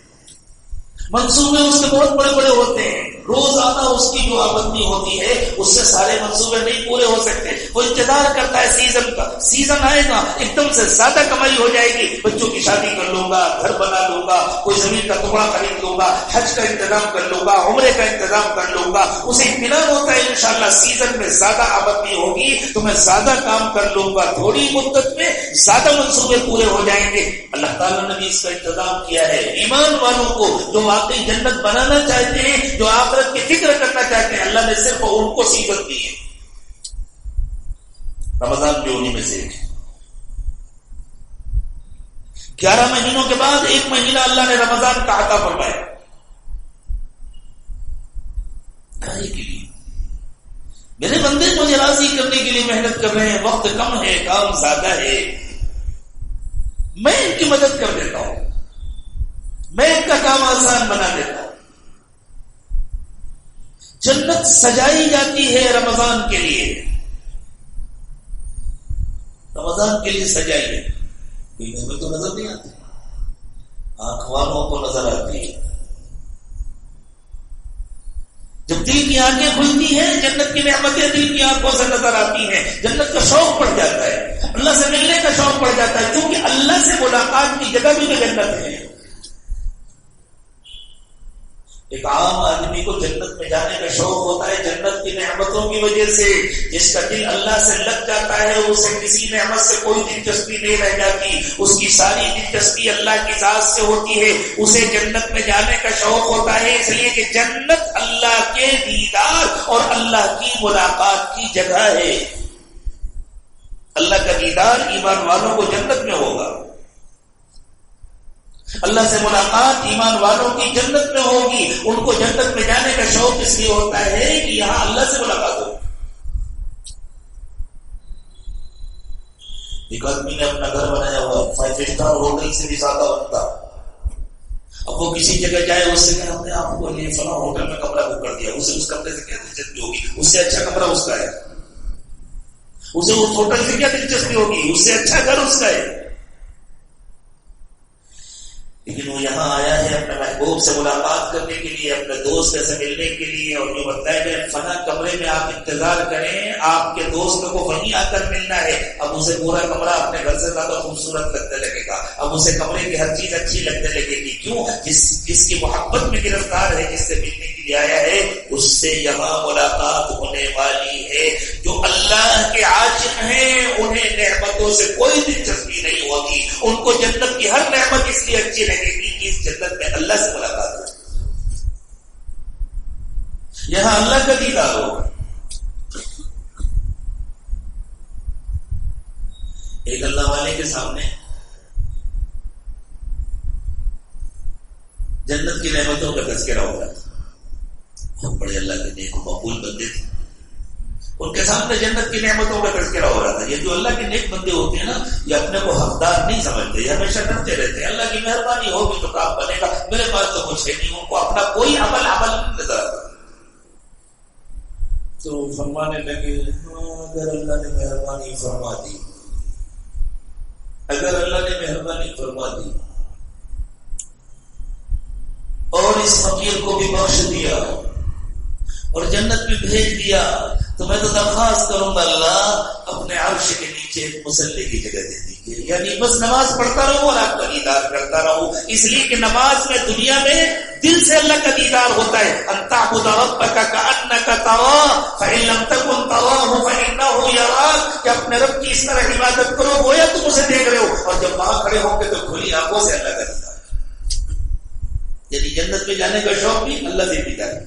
منصوبے اس کے بہت بڑے بڑے ہوتے ہیں، روزانہ اس کی جو آمدنی ہوتی ہے اس سے سارے منصوبے نہیں پورے ہو سکتے۔ وہ انتظار کرتا ہے سیزن کا، سیزن آئے گا ایک دم سے زیادہ کمائی ہو جائے گی، بچوں کی شادی کر لوں گا، گھر بنا لوں گا، کوئی زمین کا ٹکڑا خرید لوں گا، حج کا انتظام کر لوں گا، عمرے کا انتظام کر لوں گا۔ اسے اطمینان ہوتا ہے انشاءاللہ سیزن میں زیادہ آمدنی ہوگی تو میں زیادہ کام کر لوں گا، تھوڑی مدت میں زیادہ منصوبے پورے ہو جائیں گے۔ اللہ تعالیٰ نے بھی اس کا انتظام کیا ہے۔ ایمان والوں کو جو واقعی جنت بنانا چاہتے ہیں، جو آخرت کی فکر کرنا چاہتے ہیں، اللہ نے صرف ان کو صفت دی ہے۔ رمضان بھی انہی میں سے ایک ہے۔ 11 مہینوں کے بعد ایک مہینہ اللہ نے رمضان کا عطا فرمایا۔ میرے بندے مجھے راضی کرنے کے لیے محنت کر رہے ہیں، وقت کم ہے، کام زیادہ ہے، میں ان کی مدد کر دیتا ہوں، میں ان کا کام آسان بنا دیتا ہوں۔ جنت سجائی جاتی ہے رمضان کے لیے، رمضان کے لیے سجائی ہے، پینے میں تو نظر نہیں آتی، آنکھ والوں کو نظر آتی ہے۔ جب دل کی آنکھیں کھلتی ہیں جنت کی نعمتیں دل کی آنکھوں سے نظر آتی ہیں، جنت کا شوق پڑ جاتا ہے، اللہ سے ملنے کا شوق پڑ جاتا ہے، کیونکہ اللہ سے ملاقات کی جگہ بھی تو جنت ہے۔ ایک عام آدمی کو جنت میں جانے کا شوق ہوتا ہے جنت کی نعمتوں کی وجہ سے. جس کا دل اللہ سے لگ جاتا ہے اسے کسی نعمت سے کوئی دلچسپی نہیں رہ جاتی, اس کی ساری دلچسپی اللہ کی ذات سے ہوتی ہے. اسے جنت میں جانے کا شوق ہوتا ہے اس لیے کہ جنت اللہ کے دیدار اور اللہ کی ملاقات کی جگہ ہے. اللہ کا دیدار ایمان والوں کو جنت میں ہوگا, اللہ سے ملاقات ایمان والوں کی جنت میں ہوگی. ان کو جنت میں جانے کا شوق اس لیے ہوتا ہے کہ یہاں اللہ سے ملاقات ہو. ایک آدمی نے اپنا گھر بنایا ہوا 5 اسٹار ہوٹل سے بھی زیادہ بنتا. اب وہ کسی جگہ جائے اس سے کہ ہم نے آپ کو یہ فلاں ہوٹل میں کمرہ بک کر دیا, اسے اس کمرے سے کیا دلچسپی ہوگی؟ اس سے اچھا کمرہ اس کا ہے. اسے اس ہوٹل سے کیا دلچسپی ہوگی؟ اس سے اچھا گھر اس کا ہے. لیکن وہ یہاں آیا ہے اپنے محبوب سے ملاقات کرنے کے لیے, اپنے دوست سے ملنے کے لیے, اور یہ بتایا گیا فلاں کمرے میں آپ انتظار کریں, آپ کے دوست کو وہیں آ کر ملنا ہے. اب اسے پورا کمرہ اپنے گھر سے زیادہ خوبصورت لگنے لگے گا, اب اسے کمرے کی ہر چیز اچھی لگنے لگے گی. کیوں؟ جس کی محبت میں گرفتار ہے, جس سے ملنے کے لیے آیا ہے, اس سے یہاں ملاقات ہونے والی ہے. جو اللہ کے عاشق ہیں انہیں نعمتوں سے کوئی دلچسپی نہیں ہوتی, ان کو جنت کی ہر نعمت اس لیے اچھی لگے گی کہ اس جنت میں اللہ سے ملاقات ہو, یہاں اللہ کا دیدار ہو. ایک اللہ والے کے سامنے جنت کی نعمتوں کا تذکرہ ہو رہا تھا. بہت بڑے اللہ کے نیک مقبول بندے تھے, ان کے سامنے جنت کی نعمتوں کا تذکرہ ہو رہا تھا. یہ جو اللہ کے نیک بندے ہوتے ہیں نا, یہ اپنے کو حقدار نہیں سمجھتے, یہ ہمیشہ ڈرتے رہتے ہیں اللہ کی مہربانی ہوگی تو کام بنے گا, میرے پاس تو کچھ ہے نہیں. ان کو اپنا کوئی عمل نہیں نظر آتا. تو فرمانے لگے اگر اللہ نے مہربانی فرما دی, اگر اللہ نے مہربانی فرما دی اور اس فقیر کو بھی بخش دیا اور جنت میں بھیج دیا, تو میں تو درخواست کروں گا اللہ اپنے عرش کے نیچے ایک مصلی کی جگہ دے دیجیے. یعنی بس نماز پڑھتا رہوں اور آپ کا دیدار کرتا رہوں, اس لیے کہ نماز میں دنیا میں دل سے اللہ کا دیدار ہوتا ہے. ان تعبد ربک کأنک تراہ فإن لم تکن تراہ فإنہ یراک, کہ اپنے رب کی اس طرح عبادت کرو گویا تم اسے دیکھ رہے ہو, اور جب وہاں کھڑے ہو کے تو کھلی آنکھوں سے اللہ کا دیدار. یعنی جنت میں جانے کا شوق بھی اللہ سے دیدار.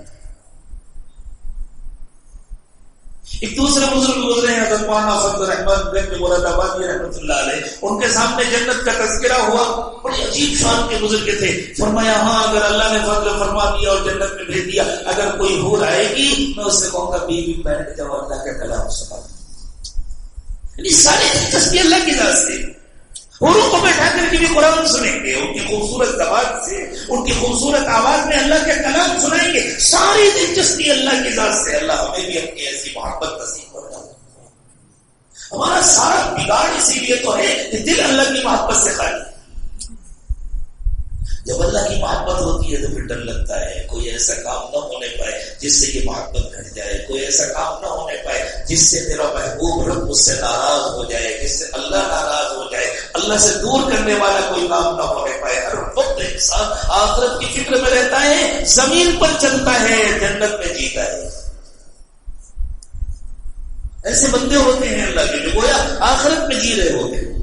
ایک دوسرے بزرگ گزرے ہیں حضرت مولانا فضل الرحمن گنج مراد آبادی رحمۃ اللہ علیہ, ان کے سامنے جنت کا تذکرہ ہوا. بڑی عجیب شان کے بزرگ تھے. فرمایا ہاں اگر اللہ نے فضل فرما دیا اور جنت میں بھیج دیا, اگر کوئی حور آئے گی میں اس سے کہوں گا بیوی بیٹھ جاؤ اللہ کا کلام سنا. یعنی ساری دلچسپی اللہ کی ذات سے. حوروں کو بیٹھا کر کے بھی قرآن سنیں گے, ان کی خوبصورت زبان سے, ان کی خوبصورت آواز میں اللہ کا کلام سنائیں گے. ساری دلچسپی اللہ کی ذات سے. اللہ ہمیں بھی اپنی ایسی محبت نصیب کرتا ہے. ہمارا سارا بگاڑ اسی لیے تو ہے کہ دل اللہ کی محبت سے خالی. جب اللہ کی محبت ہوتی ہے تو پھر ڈر لگتا ہے کوئی ایسا کام نہ ہونے پائے جس سے یہ محبت گھٹ جائے, کوئی ایسا کام نہ ہونے پائے جس سے میرا محبوب رب مجھ سے ناراض ہو جائے, جس سے اللہ ناراض ہو جائے. اللہ سے دور کرنے والا کوئی کام نہ ہونے پائے. ہر وقت انسان آخرت کی فکر میں رہتا ہے, زمین پر چلتا ہے, جنت میں جیتا ہے. ایسے بندے ہوتے ہیں اللہ کے جو گویا آخرت میں جی رہے ہوتے ہیں.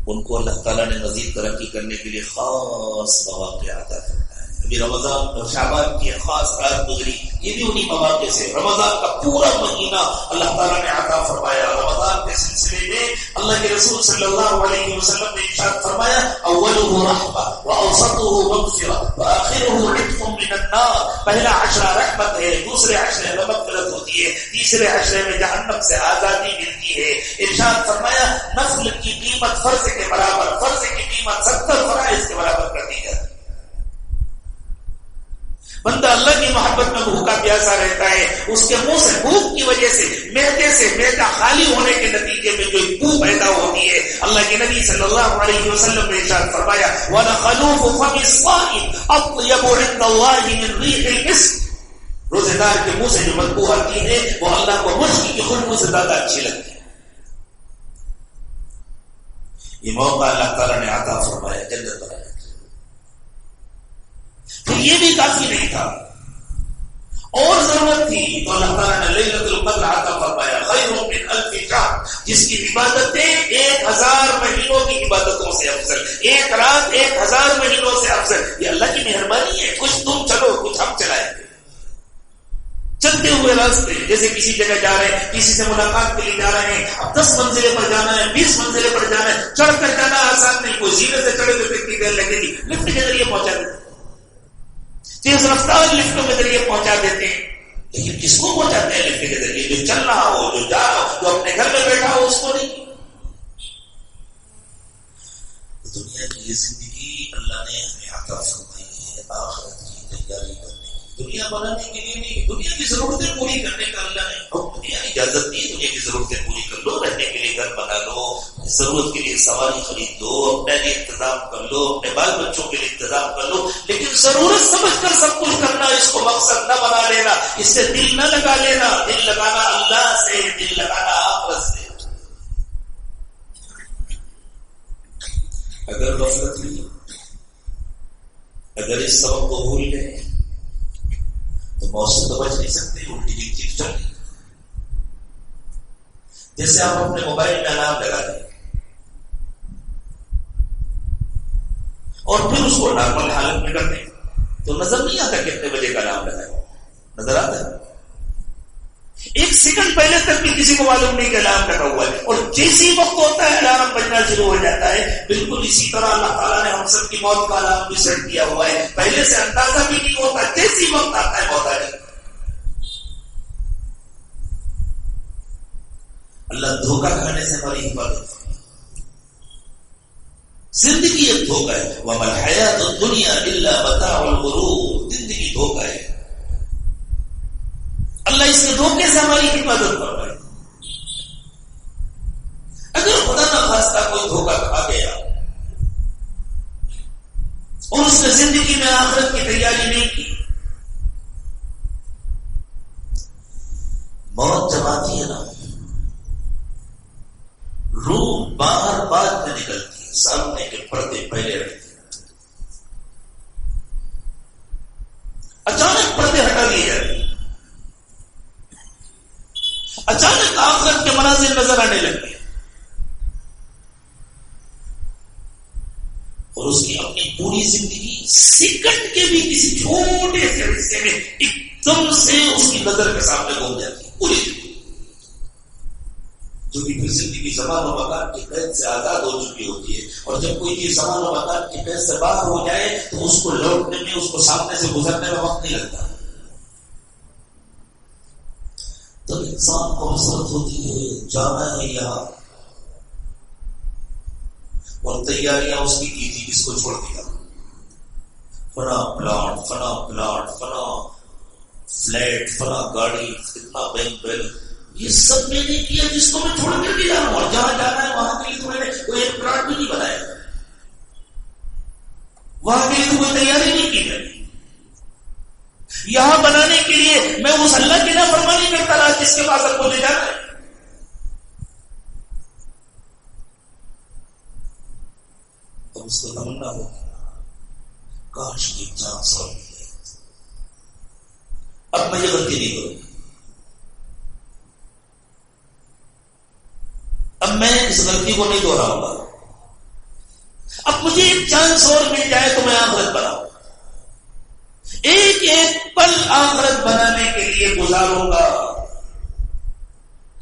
ان کو اللہ تعالیٰ نے مزید ترقی کرنے کے لیے خاص مواقع عطا کرتا ہے. ابھی رمضان اور شعبان کی خاص رات گزری, یہ بھی انہی مواقع سے. رمضان کا پورا مہینہ اللہ تعالیٰ نے عطا فرمایا. رمضان کے سلسلے میں اللہ کے رسول صلی اللہ علیہ وسلم نے ارشاد فرمایا اولہ رحمہ واوسطہ مغفرہ وآخرہ عتق من النار. پہلا عشرہ رحمت ہے, دوسرے عشرے میں مغفرت ہوتی ہے, تیسرے عشرے میں جہنم سے آزادی ملتی ہے. ارشاد فرمایا نفل کی قیمت فرض کے برابر, فرض کی قیمت 70 فرائض کے برابر کر دی جاتی ہے. بندہ اللہ کی محبت میں بھوکا پیاسا رہتا ہے, اس کے منہ سے بھوک کی وجہ سے معدہ خالی ہونے کے نتیجے میں جو بو پیدا ہوتی ہے. اللہ کے نبی صلی اللہ علیہ وسلم نے ارشاد فرمایا وَلَخَلُوفُ فَمِ الصَّائِمِ أَطْيَبُ عِندَ اللَّهِ مِنْ رِيحِ الْمِسْكِ. روزے دار کے منہ سے جو بدبو آتی ہے وہ اللہ کو مشک کی خوشبو سے زیادہ اچھی لگتی ہے. یہ موقع اللہ تعالیٰ نے عطا فرمایا جنت بنانے. تھا اور ضرورت تھی تو اللہ تعالیٰ نے لیلۃ القدر عطا فرمایا، خیر من الف شہر، جس کی عبادتیں 1000 مہینوں کی عبادتوں سے افضل، ایک رات 1000 مہینوں سے افضل. یہ اللہ کی مہربانی ہے. کچھ تم چلو، کچھ ہم چلائیں گے. چلتے ہوئے راستے، جیسے کسی جگہ جا رہے ہیں، کسی سے ملاقات کے لیے جا رہے ہیں، اب 10 منزلیں پر جانا ہے، 20 منزلیں پر جانا ہے، چڑھ کر جانا آسان نہیں. کوئی زینے سے چڑھے تو کتنی دیر لگے گی، لفٹ کے ذریعے پہنچا دیتے، تیز رفتار لفٹوں کے ذریعے پہنچا دیتے ہیں. لیکن کس کو پہنچاتے ہیں لفٹ کے ذریعے؟ جو چل رہا ہو، جو جا رہا ہو، جو اپنے گھر میں بیٹھا ہو، اس کو نہیں. دنیا کی یہ زندگی اللہ نے ہمیں عطا فرمائی ہے آخرت کی تیاری کرنے، دنیا بنانے کے لیے نہیں. دنیا کی ضرورتیں پوری کرنے کا اللہ نے دنیا اجازت دی. دنیا کی ضرورتیں پوری کر لو، رہنے کے لیے گھر بنا لو، ضرورت کے لیے سواری خرید لو، اپنے لیے انتظام کر لو، اپنے بال بچوں کے لیے انتظام کر لو. لیکن ضرورت سمجھ کر سب کچھ کرنا، اس کو مقصد نہ بنا لینا، اس سے دل نہ لگا لینا. دل لگانا اللہ سے، دل لگانا آخرت سے. اگر غفلت نہیں، اگر اس سبب کو بھول گئے تو موت سے تو بچ نہیں سکتے. الٹی چیز چل رہی. جیسے آپ اپنے موبائل میں الارم لگا دیں اور پھر اس کو نارمل حالت میں کر دیں تو نظر نہیں آتا کتنے بجے کا الارم لگایا، نظر آتا ہے. 1 سیکنڈ پہلے تک بھی کسی کو معلوم نہیں کہ الارم لگا ہوا ہے، اور جیسی وقت ہوتا ہے الارم بجنا شروع ہو جاتا ہے. بالکل اسی طرح اللہ تعالیٰ نے ہم سب کی موت کا الارم بھی سیٹ کیا ہوا ہے. پہلے سے اندازہ بھی نہیں ہوتا، جیسی وقت آتا ہے موت آ جاتی ہے. اللہ دھوکہ کھانے سے ہماری حفاظت کرے. زندگی ایک دھوکہ ہے. وَمَا الْحَيَاةُ الدُّنْيَا إِلَّا مَتَاعُ الْغُرُورِ. زندگی دھوکہ ہے. اللہ اس کے دھوکے سے ہماری حفاظت فرمائے. اگر خدا نہ خواستہ کوئی دھوکہ کھا گیا اور اس نے زندگی میں آخرت کی تیاری نہیں کی، موت جب آتی ہے نا، روح باہر بعد میں نکلتی ہے، سامنے کے پردے پہلے رہتے ہیں. اچانک پردے ہٹا لیے جاتے ہیں، اچانک آخرت کے مناظر نظر آنے لگتے ہیں، اور اس کی اپنی پوری زندگی سیکنڈ کے بھی کسی چھوٹے سے حصے میں ایک دم سے اس کی نظر کے سامنے گھوم جاتی ہے پوری زندگی. جو کہ پھر زندگی زمان و مکان کی قید سے آزاد ہو چکی ہوتی ہے. اور جب کوئی چیز زمان و مکان کی قید سے باہر ہو جائے تو اس کو لوٹنے میں، اس کو سامنے سے گزرنے میں وقت نہیں لگتا. تو انسان کو حسرت ہوتی ہے، جانا ہے یہاں، اور تیاریاں اس کی تھی، کس کو چھوڑ دیا. فنا پلاٹ، فنا پلاٹ، فنا فلیٹ، فنا گاڑی، اتنا بینک بیلنس، یہ سب میں نے کیا جس کو میں چھوڑ کر کے جا رہا ہوں. اور جہاں جانا ہے وہاں کے لیے تو میں نے کوئی ایک پلاٹ بھی نہیں بنایا، وہاں کے لیے تو کوئی تیاری نہیں کی. یہاں بنانے کے لیے میں اس اللہ کی نافرمانی کرتا رہا جس کے پاس اب مجھے جانا ہے. اب اس کو تمنا ہو کاش کی جان سو مل جائے، اب میں یہ غلطی نہیں کروں، اب میں اس غلطی کو نہیں دوہراؤں گا، اب مجھے ایک چانس اور مل جائے تو میں آخرت بناؤں، ایک ایک پل آخرت بنانے کے لیے گزاروں گا.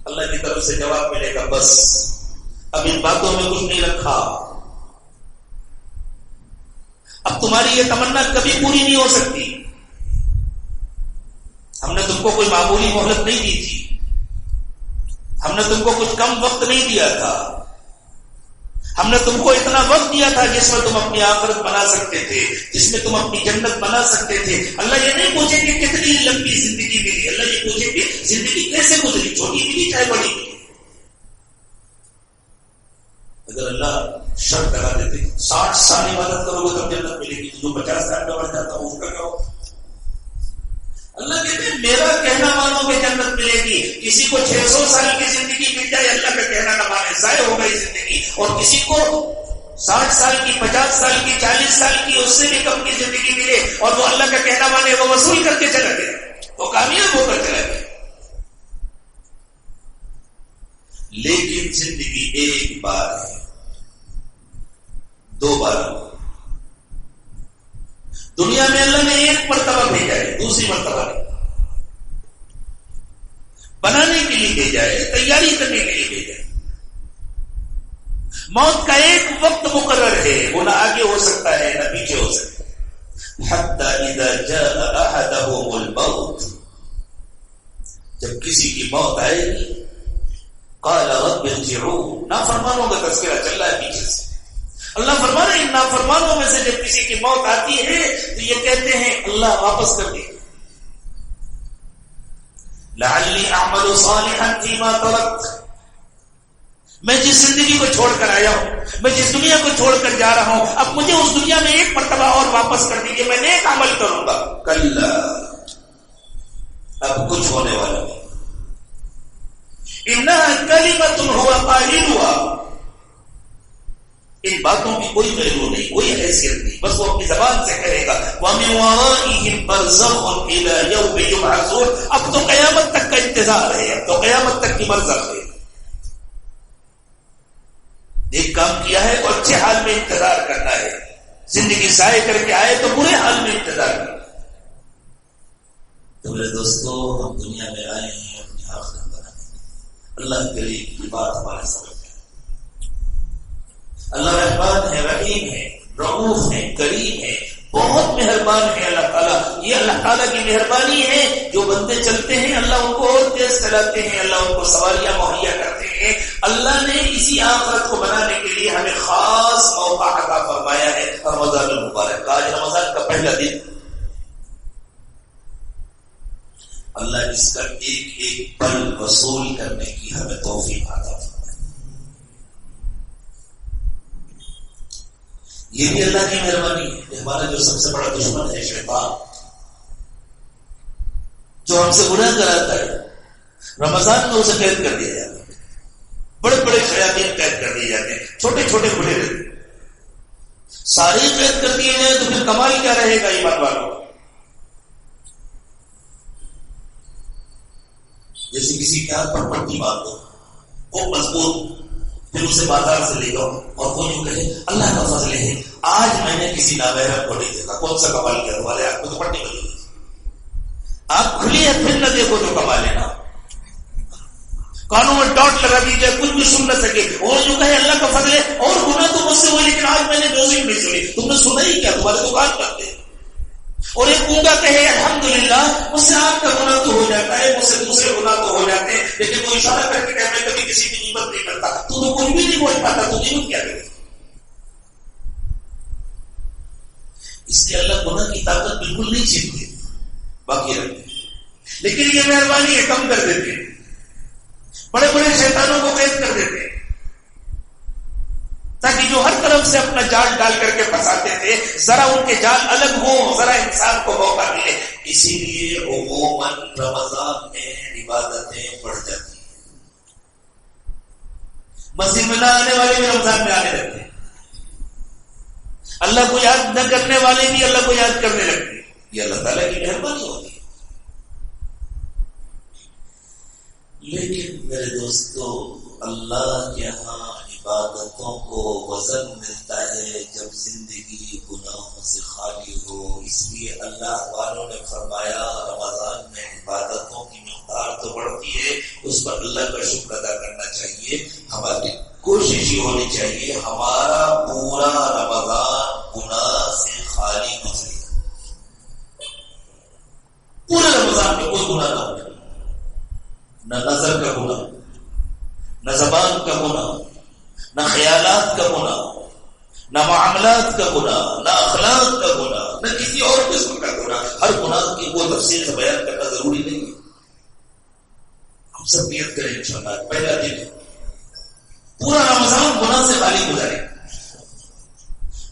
اللہ کی طرف سے جواب ملے گا، بس اب ان باتوں میں کچھ نہیں رکھا، اب تمہاری یہ تمنا کبھی پوری نہیں ہو سکتی. ہم نے تم کو کوئی معمولی مہلت نہیں دی تھی، ہم نے تم کو کچھ کم وقت نہیں دیا تھا، ہم نے تم کو اتنا وقت دیا تھا جس میں تم اپنی آخرت بنا سکتے تھے، جس میں تم اپنی جنت بنا سکتے تھے. اللہ یہ نہیں پوچھے کہ کتنی لمبی زندگی ملی، اللہ یہ پوچھے کہ زندگی کیسے گزری، چھوٹی ملی چاہے بڑی ملی. اگر اللہ شرط لگا دیتے 60 سال عبادت کرو گے تب جنت ملے گی، جو 50 سال میں بڑھ جاتا ہوں اس کا کیا ہو. اللہ کہتے ہیں میرا کہنا مانو کہ جنت ملے گی. کسی کو 600 سال کی زندگی مل جائے، اللہ کا کہنا نہ مانے، ضائع ہو گئی زندگی. اور کسی کو 60 سال کی، 50 سال کی، 40 سال کی، اس سے بھی کم کی زندگی ملے اور وہ اللہ کا کہنا مانے، وہ وصول کر کے چلا گیا، وہ کامیاب ہو کر چلا گیا. لیکن زندگی ایک بار ہے، 2 بار. دنیا میں اللہ نے ایک مرتبہ بھیجا ہے، دوسری مرتبہ نہیں. بنانے کے لیے بھیجا ہے، تیاری کرنے کے لیے بھیجا ہے. موت کا ایک وقت مقرر ہے، وہ نہ آگے ہو سکتا ہے نہ پیچھے ہو سکتا ہے. حتی اذا جاء احدهم الموت، جب کسی کی موت آئے گی، قال رب ارجعون، نافرمانوں کا تذکرہ چل رہا ہے پیچھے سے. اللہ فرما رہے ہیں ان نافرمانوں میں سے جب کسی کی موت آتی ہے تو یہ کہتے ہیں اللہ واپس کر دے، لعلی اعمل صالحا فیما ترکت، میں جس زندگی کو چھوڑ کر آیا ہوں، میں جس دنیا کو چھوڑ کر جا رہا ہوں، اب مجھے اس دنیا میں ایک مرتبہ اور واپس کر دیجیے، میں نیک عمل کروں گا. کلا، اب کچھ ہونے والا نہیں. انها کلمۃ هو قائلها، ان باتوں کی کوئی ویلیو نہیں، کوئی حیثیت نہیں، بس وہ اپنی زبان سے کہے گا. وَمِن وَرَائِهِمْ بَرْزَخٌ إِلَى يَوْمِ يُبْعَثُونَ، اب تو قیامت تک کا انتظار ہے، اب تو قیامت تک کی برزخ ہے. ایک کام کیا ہے تو اچھے حال میں انتظار کرنا ہے، زندگی ضائع کر کے آئے تو برے حال میں انتظار کرنا ہے. تو میرے دوستو، ہم دنیا میں آئے ہیں اپنی آخرت بنانے. اللہ کریم کی بات ہمارے سمجھ. اللہ رحمان ہے، رحیم ہے، رؤوف ہے، کریم ہے، بہت مہربان ہے اللہ تعالیٰ. یہ اللہ تعالیٰ کی مہربانی ہے، جو بندے چلتے ہیں اللہ ان کو اور تیز چلاتے ہیں، اللہ ان کو سواریاں مہیا کرتے ہیں. اللہ نے اسی آخرت کو بنانے کے لیے ہمیں خاص موقع عطا فرمایا ہے، رمضان المبارک. آج رمضان کا پہلا دن، اللہ اس کا ایک ایک پل وصول کرنے کی ہمیں توفیق عطا فرمایا. یہ بھی اللہ کی مہربانی ہے. ہمارا جو سب سے بڑا دشمن ہے شیطان، جو ہم سے گناہ کراتا ہے، رمضان میں اسے قید کر دیا جاتا ہے. بڑے بڑے شیاطین قید کر دیے جاتے ہیں، چھوٹے چھوٹے کھلے رہتے ہیں. سارے قید کر دیے جائیں تو پھر کمال کیا رہے گا ایمان والوں. جیسے کسی کے ہاتھ پر پٹی باندھ دو، وہ مضبوط، پھر اسے بازار سے لے جاؤ اور وہ یوں کہے اللہ کا فضل ہے آج میں نے کسی نامحرم کو نہیں دیکھا. کون سا کمال کیا تمہارے آپ کو؟ تو پٹی بنی ہوئی، آپ کھلی ہے پھر نہ دیکھو جو کمال ہے نا. کانوں میں ڈاٹ لگا دیجیے، کچھ بھی سن نہ سکے، اور جو کہے اللہ کا فضل ہے، اور گناہ تو مجھ سے ہوئی لیکن آج میں نے میوزک نہیں سنی. تم نے سنا ہی کیا؟ تمہارے دکان کرتے ہیں. اور ایک گونگا کہے الحمدللہ مجھ سے آپ کا گناہ تو ہو جاتا ہے، مجھ سے دوسرے گناہ تو ہو جاتے ہیں، لیکن وہ اشارہ کر کے کہہ میں کبھی کسی کی غیبت نہیں کرتا. تو کوئی بھی نہیں بول پاتا، تو غیبت کیا کرے؟ اس لیے اللہ گناہ کی طاقت بالکل نہیں چھینتے، باقی رکھتے ہیں. لیکن یہ مہربانی ہے، کم کر دیتے ہیں. بڑے بڑے شیطانوں کو قید کر دیتے ہیں تاکہ جو ہر طرف سے اپنا جال ڈال کر کے پھنساتے تھے، ذرا ان کے جال الگ ہوں، ذرا انسان کو موقع ملے. اسی لیے عموماً رمضان میں عبادتیں بڑھ جاتی ہیں. مسجد میں نہ آنے والے بھی رمضان میں آنے لگتے ہیں، اللہ کو یاد نہ کرنے والے بھی اللہ کو یاد کرنے لگتے ہیں. یہ اللہ تعالیٰ کی مہربانی ہوتی ہے. لیکن میرے دوستو، اللہ کے ہاں عبادتوں کو وزن ملتا ہے جب زندگی گناہوں سے خالی ہو. اس لیے اللہ والوں نے فرمایا رمضان میں عبادتوں کی مقدار تو بڑھتی ہے، اس پر اللہ کا شکر ادا کرنا چاہیے. ہماری کوشش یہ ہونی چاہیے ہمارا پورا رمضان گناہ سے خالی گزرے. پورے رمضان میں کوئی گناہ نہ ہو، نہ نظر کا گناہ، نہ زبان کا گناہ، نہ خیالات کا گناہ، نہ معاملات کا گناہ، نہ اخلاق کا گناہ، نہ کسی اور قسم کا گناہ. ہر گناہ کی وہ تفصیل سے بیان کرنا ضروری نہیں ہے. ہم سب نیت کریں انشاءاللہ پہلا دن ہے، پورا رمضان گناہ سے خالی گزارے،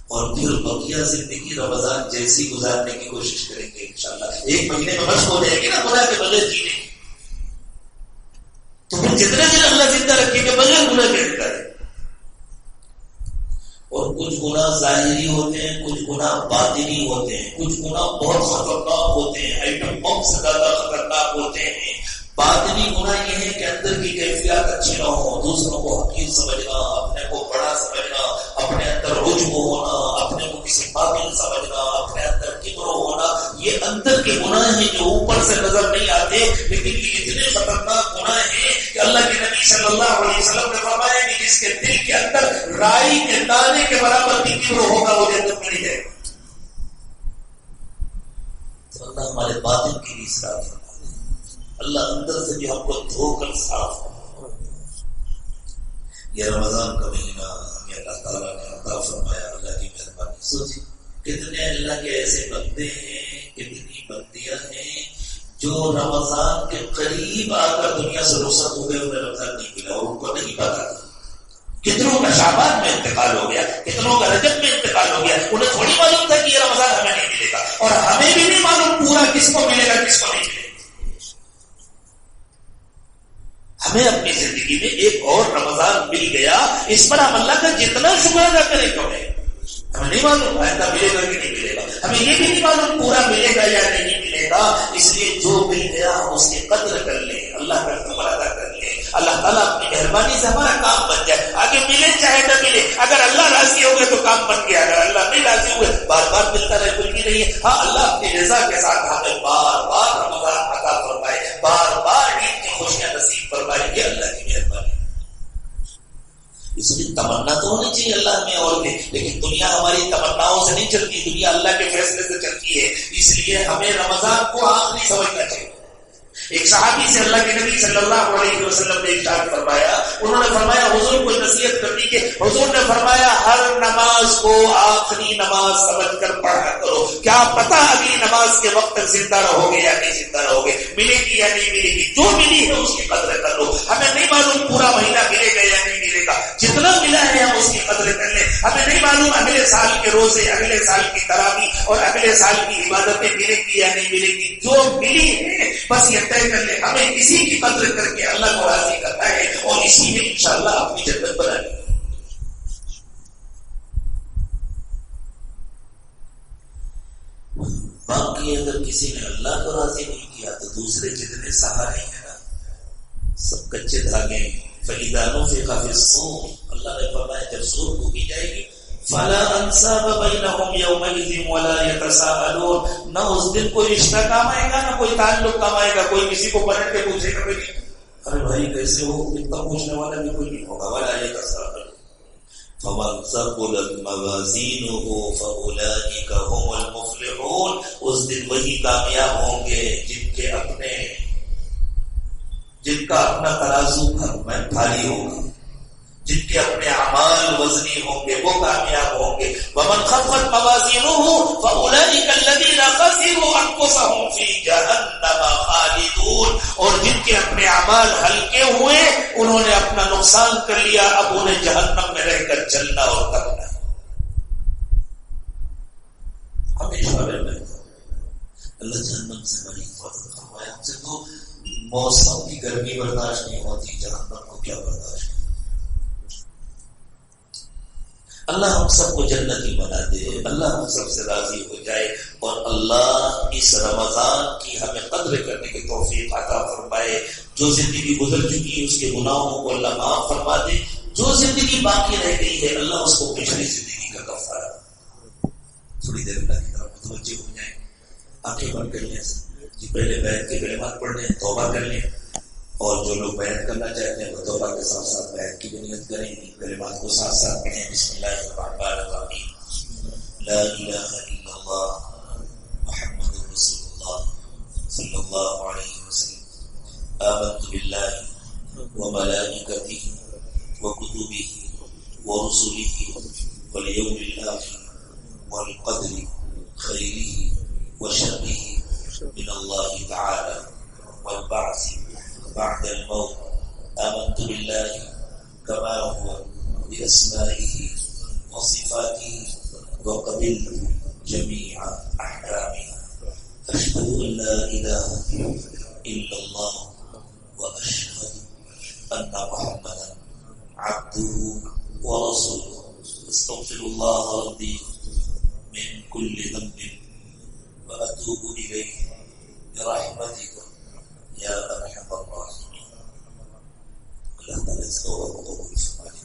اور پھر بقیہ زندگی رمضان جیسی گزارنے کی کوشش کریں گے انشاءاللہ. ایک مہینے میں مشق ہو جائے گی نا گناہ کے بغیر جینے کی، تو پھر جتنے دن اللہ زندہ رکھے گا بغیر گناہ کے زندہ رہے. اور کچھ گناہ ظاہری ہوتے ہیں، کچھ گناہ باطنی ہوتے ہیں، کچھ گناہ بہت خطرناک ہوتے ہیں، آئٹم بم سے زیادہ خطرناک ہوتے ہیں۔ باطنی گناہ یہ ہے کہ اندر کی کیفیات اچھی نہ ہو، دوسروں کو حقیر سمجھنا، اپنے کو بڑا سمجھنا، اپنے اندر عجب ہونا، اپنے کو کسی قابل سمجھنا، اپنے اندر کبر ہونا، یہ اندر کے گناہ ہیں جو اوپر سے نظر نہیں آتے، لیکن یہ اتنے خطرناک گناہ ہیں کہ اللہ کے نبی صلی اللہ علیہ وسلم نے فرمایا کہ جس کے دل کے اندر رائی کے دانے کے برابر بھی کبر ہوگا وہ جنت میں نہیں جائے گا۔ تو اللہ ہمارے باطن کی بھی اصلاح فرمائے، اللہ اندر سے بھی ہم کو دھو کر صاف ہو۔ یہ رمضان کا مہینہ ہمیں اللہ تعالیٰ نے عطا فرمایا، اللہ کی مہربانی۔ سوچیں کتنے اللہ کے ایسے بندے ہیں، کتنی بندیاں ہیں جو رمضان کے قریب آ کر دنیا سے رخصت ہو گئے، انہیں رمضان نہیں ملا اور ان کو نہیں پتا تھا۔ کتنوں کا شعبان میں انتقال ہو گیا، کتنوں کا رجب میں انتقال ہو گیا، انہیں تھوڑی معلوم تھا کہ یہ رمضان ہمیں نہیں ملے گا، اور ہمیں بھی نہیں معلوم پورا کس کو ملے گا کس کو نہیں ملے گا۔ ہمیں اپنی زندگی میں ایک اور رمضان مل گیا، اس پر ہم اللہ کا جتنا شکر ادا کریں کم ہے۔ ہمیں نہیں معلوم آئندہ ملے گا کہ نہیں ملے گا، ہمیں یہ بھی نہیں معلوم پورا ملے گا یا نہیں ملے گا، اس لیے جو مل گیا ہم اس کی قدر کر لیں، اللہ کا شکر ادا کر لیں، اللہ تعالیٰ اپنی مہربانی سے ہمارا کام بن جائے، آگے ملے چاہے نہ ملے، اگر اللہ راضی ہو گئے تو کام بن گیا، اگر اللہ نہیں راضی ہوئے بار بار ملتا رہے کوئی نہیں ہے۔ ہاں اللہ اپنی رضا کے ساتھ ہمیں بار بار رمضان عطا فرمائے، بار بار عید کی خوشیاں نصیب فرمائے، یہ اللہ کی مہربانی۔ اس لیے تمنا تو ہونی چاہیے اللہ میں اور کے، لیکن دنیا ہماری تمناؤں سے نہیں چلتی، دنیا اللہ کے فیصلے سے چلتی ہے، اس لیے ہمیں رمضان کو آخری سمجھنا چاہیے۔ ایک صحابی سے اللہ کے نبی صلی اللہ علیہ وسلم نے ارشاد فرمایا، انہوں نے فرمایا حضور کو نصیحت کرنی کہ حضور نے فرمایا ہر نماز کو آخری نماز سمجھ کر پڑھا کرو، کیا پتہ اگلی نماز کے وقت تک زندہ رہو گے یا نہیں زندہ رہو گے، ملے گی یا نہیں ملے گی، جو ملی ہے اس کی قدر کر لو۔ ہمیں نہیں معلوم پورا مہینہ ملے گا یا نہیں ملے گا، جتنا ملا ہے ہم اس کی قدر کر لیں۔ ہمیں نہیں معلوم اگلے سال کے روزے، اگلے سال کی تراویح اور اگلے سال کی عبادتیں ملے گی یا نہیں ملے گی، جو ملی ہے بس یہ طے کر لیں، ہمیں اسی کی قدر کر کے اللہ کو راضی کرنا ہے اور اسی میں انشاءاللہ اپنی جنت بنانی ہے۔ باقی اگر کسی نے اللہ کو راضی نہیں کیا تو دوسرے جتنے سہارے ہیں نا سب کچے دھاگے ہیں۔ فَإِذَا نُفِخَ فِي الصُّورِ، اللہ نے فرمایا جب سور پھونکی جائے گی فَلَا أَنْسَابَ بَيْنَهُمْ يَوْمَئِذٍ وَلَا يَتَسَاءَلُونَ، نہ اس دن کوئی رشتہ کام آئے گا، نہ کوئی تعلق کام آئے گا، کوئی کسی کو پلٹ کے پوچھے گا ارے بھائی کیسے ہو، اتنا پوچھنے والا بھی کوئی نہیں ہوگا۔ وَلَا يَتَسَاءَلُونَ فَمَنْ ثَقُلَتْ مَوَازِينُهُ فَأُولَئِكَ هُمُ الْمُفْلِحُونَ، اس دن وہی کامیاب ہوں گے جن کا اپنا ترازو میں بھاری ہوگا، جن کے اپنے اعمال وزنی ہوں گے وہ کامیاب ہوں گے۔ وَمَنْ خَفَّتْ مَوَازِينُهُ فَأُولَئِكَ الَّذِينَ خَسِرُوا أَنفُسَهُمْ فِي جَهَنَّمَ خَالِدُونَ، اور جن کے اپنے اعمال ہلکے ہوئے انہوں نے اپنا نقصان کر لیا، اب انہیں جہنم میں رہ کر چلنا اور کرنا ہے، ہمیشہ رہنا ہے۔ اللہ جہنم سے بڑی حفاظت فرمائے، ہم سے تو موسم کی گرمی برداشت نہیں ہوتی، جہنم کو کیا برداشت۔ اللہ ہم سب کو جنتی بنا دے، اللہ ہم سب سے راضی ہو جائے، اور اللہ اس رمضان کی ہمیں قدر کرنے کی توفیق عطا فرمائے۔ جو زندگی گزر چکی ہے اس کے گناہوں کو اللہ معاف فرما دے، جو زندگی باقی رہ گئی ہے اللہ اس کو پچھلی زندگی کا کفارہ۔ تھوڑی دیر اللہ کی طرف متوجہ ہو جائیں، آنکھیں بند کر لیں جی، پہلے بیعت کے کلمات پڑھ لیں، توبہ کر لیں، اور جو لوگ بیعت کرنا چاہتے ہیں وہ توبہ کے ساتھ ساتھ بیعت کی بھی نیت کریں، کلمات کو ساتھ ساتھ پڑھیں۔ بسم اللہ الرحمن الرحیم، لا الہ الا اللہ محمد رسول اللہ صلی اللہ علیہ وسلم، آمنت باللہ وملائکتہ وکتبہ ورسلہ والیوم الآخر والقدر خیرہ وشرہ من اللہ تعالی والبعث بعد الموت، آمنت بالله كما هو بأسمائه وصفاته وقبلت جميع أحكامه، أشهد أن لا إله إلا الله وأشهد أن محمدا عبده ورسوله، استغفر استغفر اللہ ربی من کل ذنب واتوب الیہ برحمتک یا ارحم الراحمین. اللہ تعالیٰ اس کو قبول فرمائے.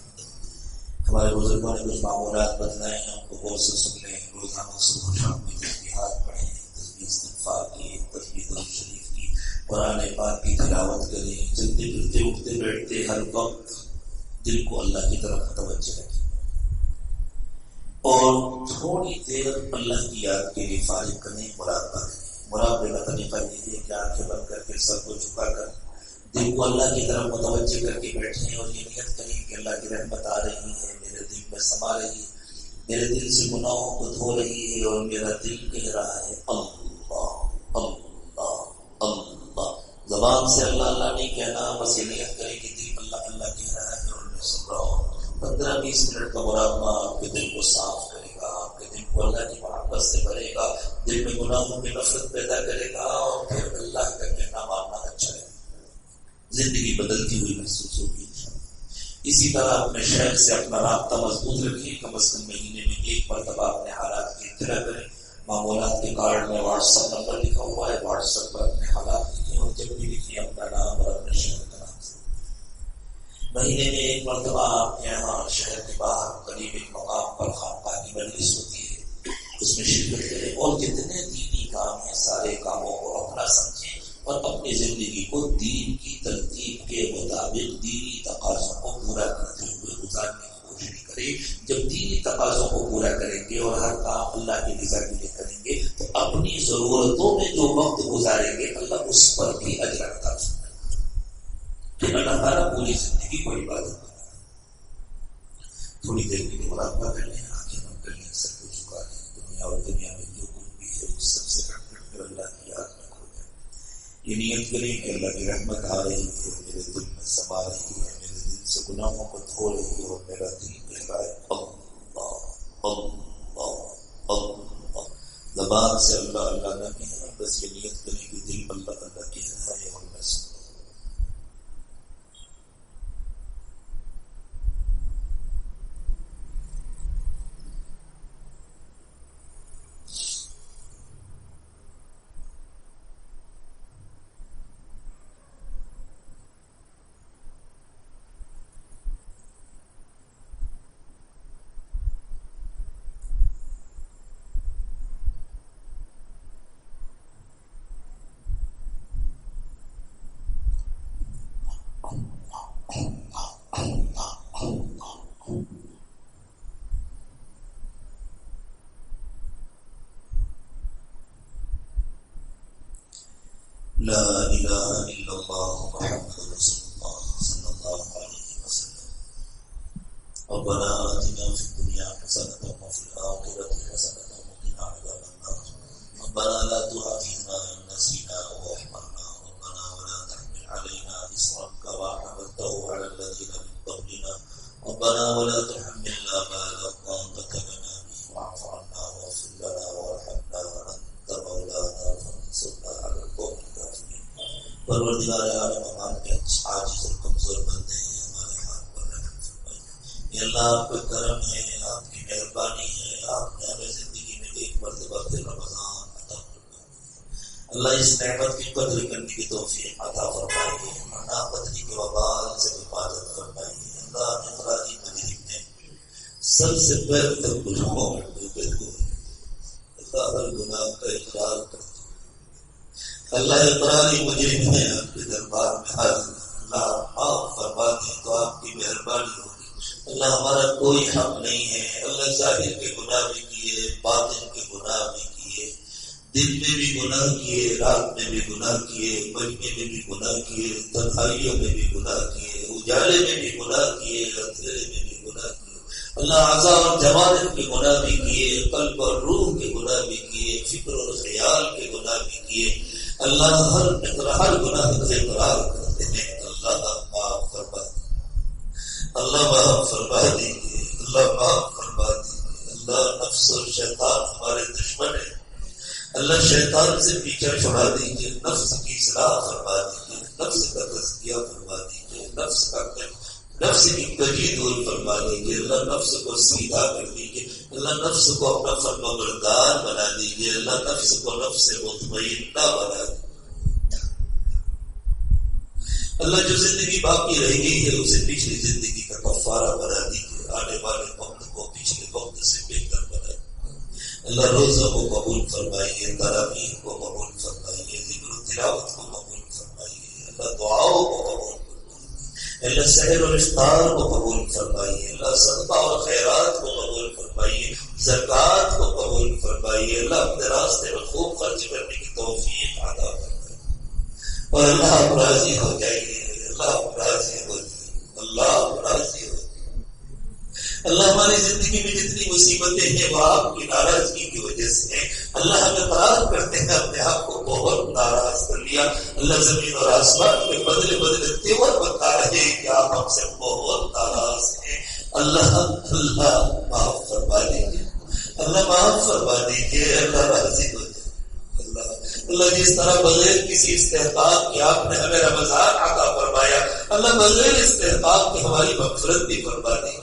ہمارے بزرگوں نے کچھ معمولات بتلائے ہیں، ہم کو غور سے سن لیں. روزانہ صبح شام میں تسبیحات پڑھیں، تسبیح استغفار کی، تسبیح درود شریف کی، قرآن پاک کی تلاوت کریں. چلتے پھرتے اٹھتے بیٹھتے ہر وقت دل کو اللہ کی طرف متوجہ رکھیں اور تھوڑی دیر اللہ کی یاد کے لیے فارغ کریں. مراقبہ کریں. مراقبے کا طریقہ یہ ہے کہ آنکھیں بند کر کے سر کو جھکا کر دل کو اللہ کی طرف متوجہ کر کے بیٹھیں اور یہ نیت کریں کہ اللہ کی رحمت آ رہی ہے، میرے دل میں سما رہی ہے، میرے دل سے گناہوں کو دھو رہی ہے اور میرا دل کہہ رہا ہے اللہ اللہ اللہ. زبان سے اللہ اللہ نہیں کہنا، بس یہ نیت کریں کہ دل اللہ اللہ کہہ رہا ہے اور میں سن رہا ہوں. 15-20 منٹ کا مراقبہ آپ کے دل کو صاف کرے گا، آپ کے دل کو اللہ کی محبت سے بھرے گا، دل میں گناہوں کی نفرت پیدا کرے گا اور پھر اللہ کا کہنا ماننا اچھا ہے. زندگی بدلتی ہوئی محسوس ہوگی. اسی طرح اپنے شہر سے اپنا رابطہ مضبوط رکھیں. کم از کم مہینے میں ایک مرتبہ اپنے حالات کی اطلاع کریں. معمولات کے کارڈ میں واٹس ایپ نمبر لکھا ہوا ہے، واٹس ایپ پر اپنے حالات لکھیں اور جب بھی لکھیں اپنا نام اور اپنے شہر کا نام سے. مہینے میں ایک مرتبہ آپ کے یہاں شہر کے باہر قریب ایک مقام پر خانقاہ کی مجلس ہوتی ہے، اس میں شرکت کریں اور جتنے دینی کام ہیں سارے کاموں کو اپنا سمجھیں اور اپنی زندگی کو دین کی ترتیب کے مطابق دینی تقاضوں کو پورا کرتے ہوئے گزارنے کی کوشش کریں. جب دینی تقاضوں کو پورا کریں گے اور ہر کام اللہ کی رضا کے لیے کریں گے تو اپنی ضرورتوں میں جو وقت گزاریں گے اللہ اس پر بھی اجر عطا فرمائے. پھر اللہ تعالیٰ پوری زندگی کو عبادت بنا. تھوڑی دیر کے لیے مراقبہ کر لیں، آنکھیں بند کر لیں، سر کو جھکا لیں. دنیا اور دنیا میں جو کچھ بھی ہے اس سب سے ہٹ کر اللہ کی یاد میں کھو جائیں. یہ نیت کریں کہ اللہ کی رحمت آ رہی ہے، میرے دل میں سما رہی ہے، میرے دل سے گناہوں کو دھو رہی ہے اور میرا دل کہہ رہا ہے اللہ اللہ اللہ. زبان سے اللہ اللہ نہ کہیں، بس یہ نیت کریں کہ دل اللہ اللہ کہہ رہا ہے اور میں سن. لا الہ الا اللہ محمد رسول اللہ صلی اللہ علیہ وسلم. ربنا آتنا فی الدنیا حسنۃ وفی الآخرۃ حسنۃ وقنا عذاب النار. ربنا لا تؤاخذنا إن نسينا أو أخطأنا. ربنا ولا تحمل علينا إصرا كما حملته على الذين من قبلنا. ربنا ولا تحملنا ما لا طاقة لنا به واعف عنا واغفر لنا وارحمنا أنت مولانا فانصرنا على القوم الكافرين. پروردگار عالم ہمارے عاجز اور کمزور بندے ہیں، ہمارے ہاتھ پر رحم فرمائیے. یہ اللہ آپ کا کرم ہے، آپ کی مہربانی ہے، آپ نے ہمیں زندگی میں ایک مرتبہ پھر رمضان عطا فرمائیے. اللہ اس نعمت کی قدر کرنے کی توفیق عطا فرمائیے، ناقدری کے وبال سے حفاظت فرمائیے. اللہ انفرادی مجرم نے سب سے پہلے تک گناہوں میں ڈوبے ہوئے، اللہ ہر گناہ کا اقرار کرتے. اللہ اقراری مجرم ہے، آپ کے دربار میں حاضر. اللہ معاف فرما دیں تو آپ کی مہربانی ہوگی. اللہ ہمارا کوئی حق نہیں ہے. اللہ ظاہر کے گناہ بھی کیے، باطن کے گناہ بھی کیے، دن میں بھی گناہ کیے، رات میں بھی گناہ کیے، بجنے میں بھی گناہ کیے، تنہائیوں میں بھی گناہ کیے، اجالے میں بھی گناہ کیے، اندھیرے میں بھی گناہ کیے. اللہ عزا اور جوارح کے گناہ بھی کیے، قلب اور روح کے گناہ بھی کیے، فکر اور خیال کے گناہ بھی کیے. اللہ ہر گناہ کا اقرار کرتے ہیں. اللہ معاف فرما دیجیے، اللہ معاف فرما دیجیے، اللہ معاف فرما دیجیے. اللہ نفس اور شیطان ہمارے دشمن ہیں. اللہ شیطان سے پیچھا چھڑا دیجیے، نفس کی اصلاح فرما دیجیے، نفس کا تزکیہ فرما دیجیے، نفس کا نفس کی کجی دور فرما دیجیے اللہ، نفس کو سیدھا کر دیجیے اللہ، نفس کو اپنا فرمانبردار بنا دیجیے اللہ، نفس کو نفس مطمئنہ بنا دیجیے اللہ، جو زندگی باقی رہ گئی ہے اسے پچھلی زندگی کا کفارہ بنا دیجیے، آنے والے وقت کو پچھلے وقت سے بہتر بنا دیجیے اللہ، روزہ کو قبول فرمائیے، تراویح کو قبول فرمائیے، ذکر و تلاوت کو قبول فرمائیے اللہ، دعاؤں کو قبول اللہ، سحر اور افطار کو قبول فرمائیے اللہ، صدقہ اور خیرات کو قبول فرمائیے، زکوٰۃ کو قبول فرمائیے اللہ، اپنے راستے میں خوب خرچ کرنے کی توفیق عطا فرمائیے اور اللہ آپ راضی ہو جائیے اللہ، آپ راضی ہو جائیے اللہ، آپ راضی ہو جائیے اللہ، ہماری زندگی میں جتنی مصیبتیں ہیں وہ آپ کی ناراضگی کی وجہ سے ہیں اللہ، ہم اقرار کرتے ہیں اپنے آپ کو بہت ناراض کر لیا اللہ، زمین اور آسمان کے بدلے بدلے تیور بتا رہے ہیں کہ آپ ہم سے بہت ناراض ہیں اللہ، اللہ معاف فرما دیجیے اللہ، معاف فرما دیجیے اللہ، راضی ہو جائے اللہ اللہ، جس طرح بغیر کسی استحقاق کے آپ نے ہمیں رمضان عطا فرمایا اللہ، بغیر استحقاق کے ہماری مغفرت بھی فرما دیجیے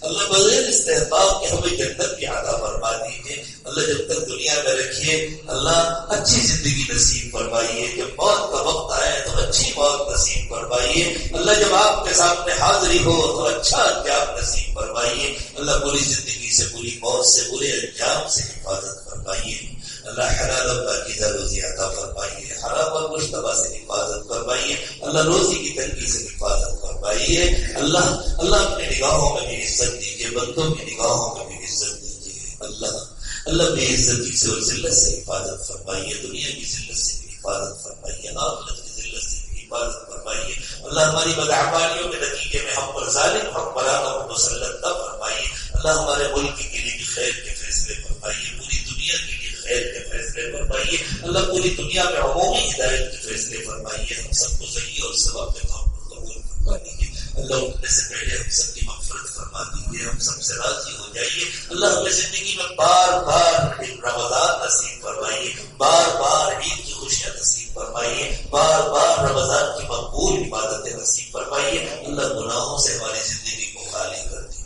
اللہ، بغیر استحقاق کے ہمیں جنت بھی عطا فرما دیجیے اللہ، جب تک دنیا میں رکھیے اللہ، اچھی زندگی نصیب فرمائیے، جب موت کا وقت آئے تو اچھی موت نصیب فرمائیے اللہ، جب آپ کے سامنے حاضری ہو تو اچھا انجام نصیب فرمائیے اللہ، بری زندگی سے، بری موت سے، برے انجام سے حفاظت فرمائیے اللہ، حلال اور پاکیزہ روزی عطا فرمائیے، حرام اور مشتبہ سے حفاظت فرمائیے اللہ، روزی کی تنگی سے حفاظت فرمائیے اللہ، اللہ اپنے نگاہوں میں بھی عزت دیجیے، بندوں کی نگاہوں میں بھی عزت دیجیے اللہ، اللہ بے عزتی سے اور ذلت سے حفاظت فرمائیے، دنیا کی ذلت سے بھی حفاظت فرمائیے، آخرت کی ذلت سے بھی حفاظت فرمائیے اللہ، ہماری بدعمالیوں کے نتیجے میں ہم پر ظالم حکمرانوں کو مسلط نہ فرمائیے اللہ، ہمارے ملک کے لیے بھی خیر کے فیصلے فرمائیے، پوری دنیا کے لیے خیر کے فیصلے فرمائیے اللہ، پوری دنیا میں عمومی ہدایت کے فیصلے فرمائیے، ہم سب کو صحیح اور ثواب کے طور پر قبول فرما دیجیے اللہ، اٹھنے سے پہلے ہم سب کی مغفرت فرما دیجیے، ہم سب سے راضی ہو جائیے اللہ، ہمیں زندگی میں بار بار رمضان نصیب فرمائیے، بار بار عید کی خوشیاں نصیب فرمائیے، بار بار رمضان کی مقبول عبادتیں نصیب فرمائیے اللہ، گناہوں سے ہماری زندگی کو خالی کر دیجیے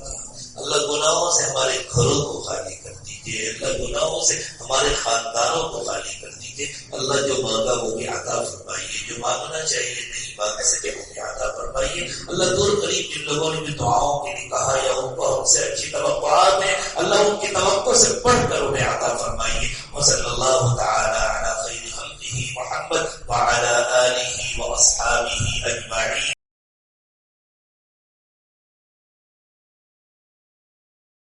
اللہ، گناہوں سے ہمارے گھروں کو خالی کر دیجیے اللہ، گناہوں سے ہمارے خاندانوں کو خالی کر دیجیے اللہ، جو مانگا وہ بھی عطا فرمائیے، جو مانگنا چاہیے نہیں مانگ سکے وہ بھی عطا فرمائیے اللہ، دور قریب جن لوگوں نے بھی دعاؤں کے لیے کہا یا ان کو ہم سے اچھی توقعات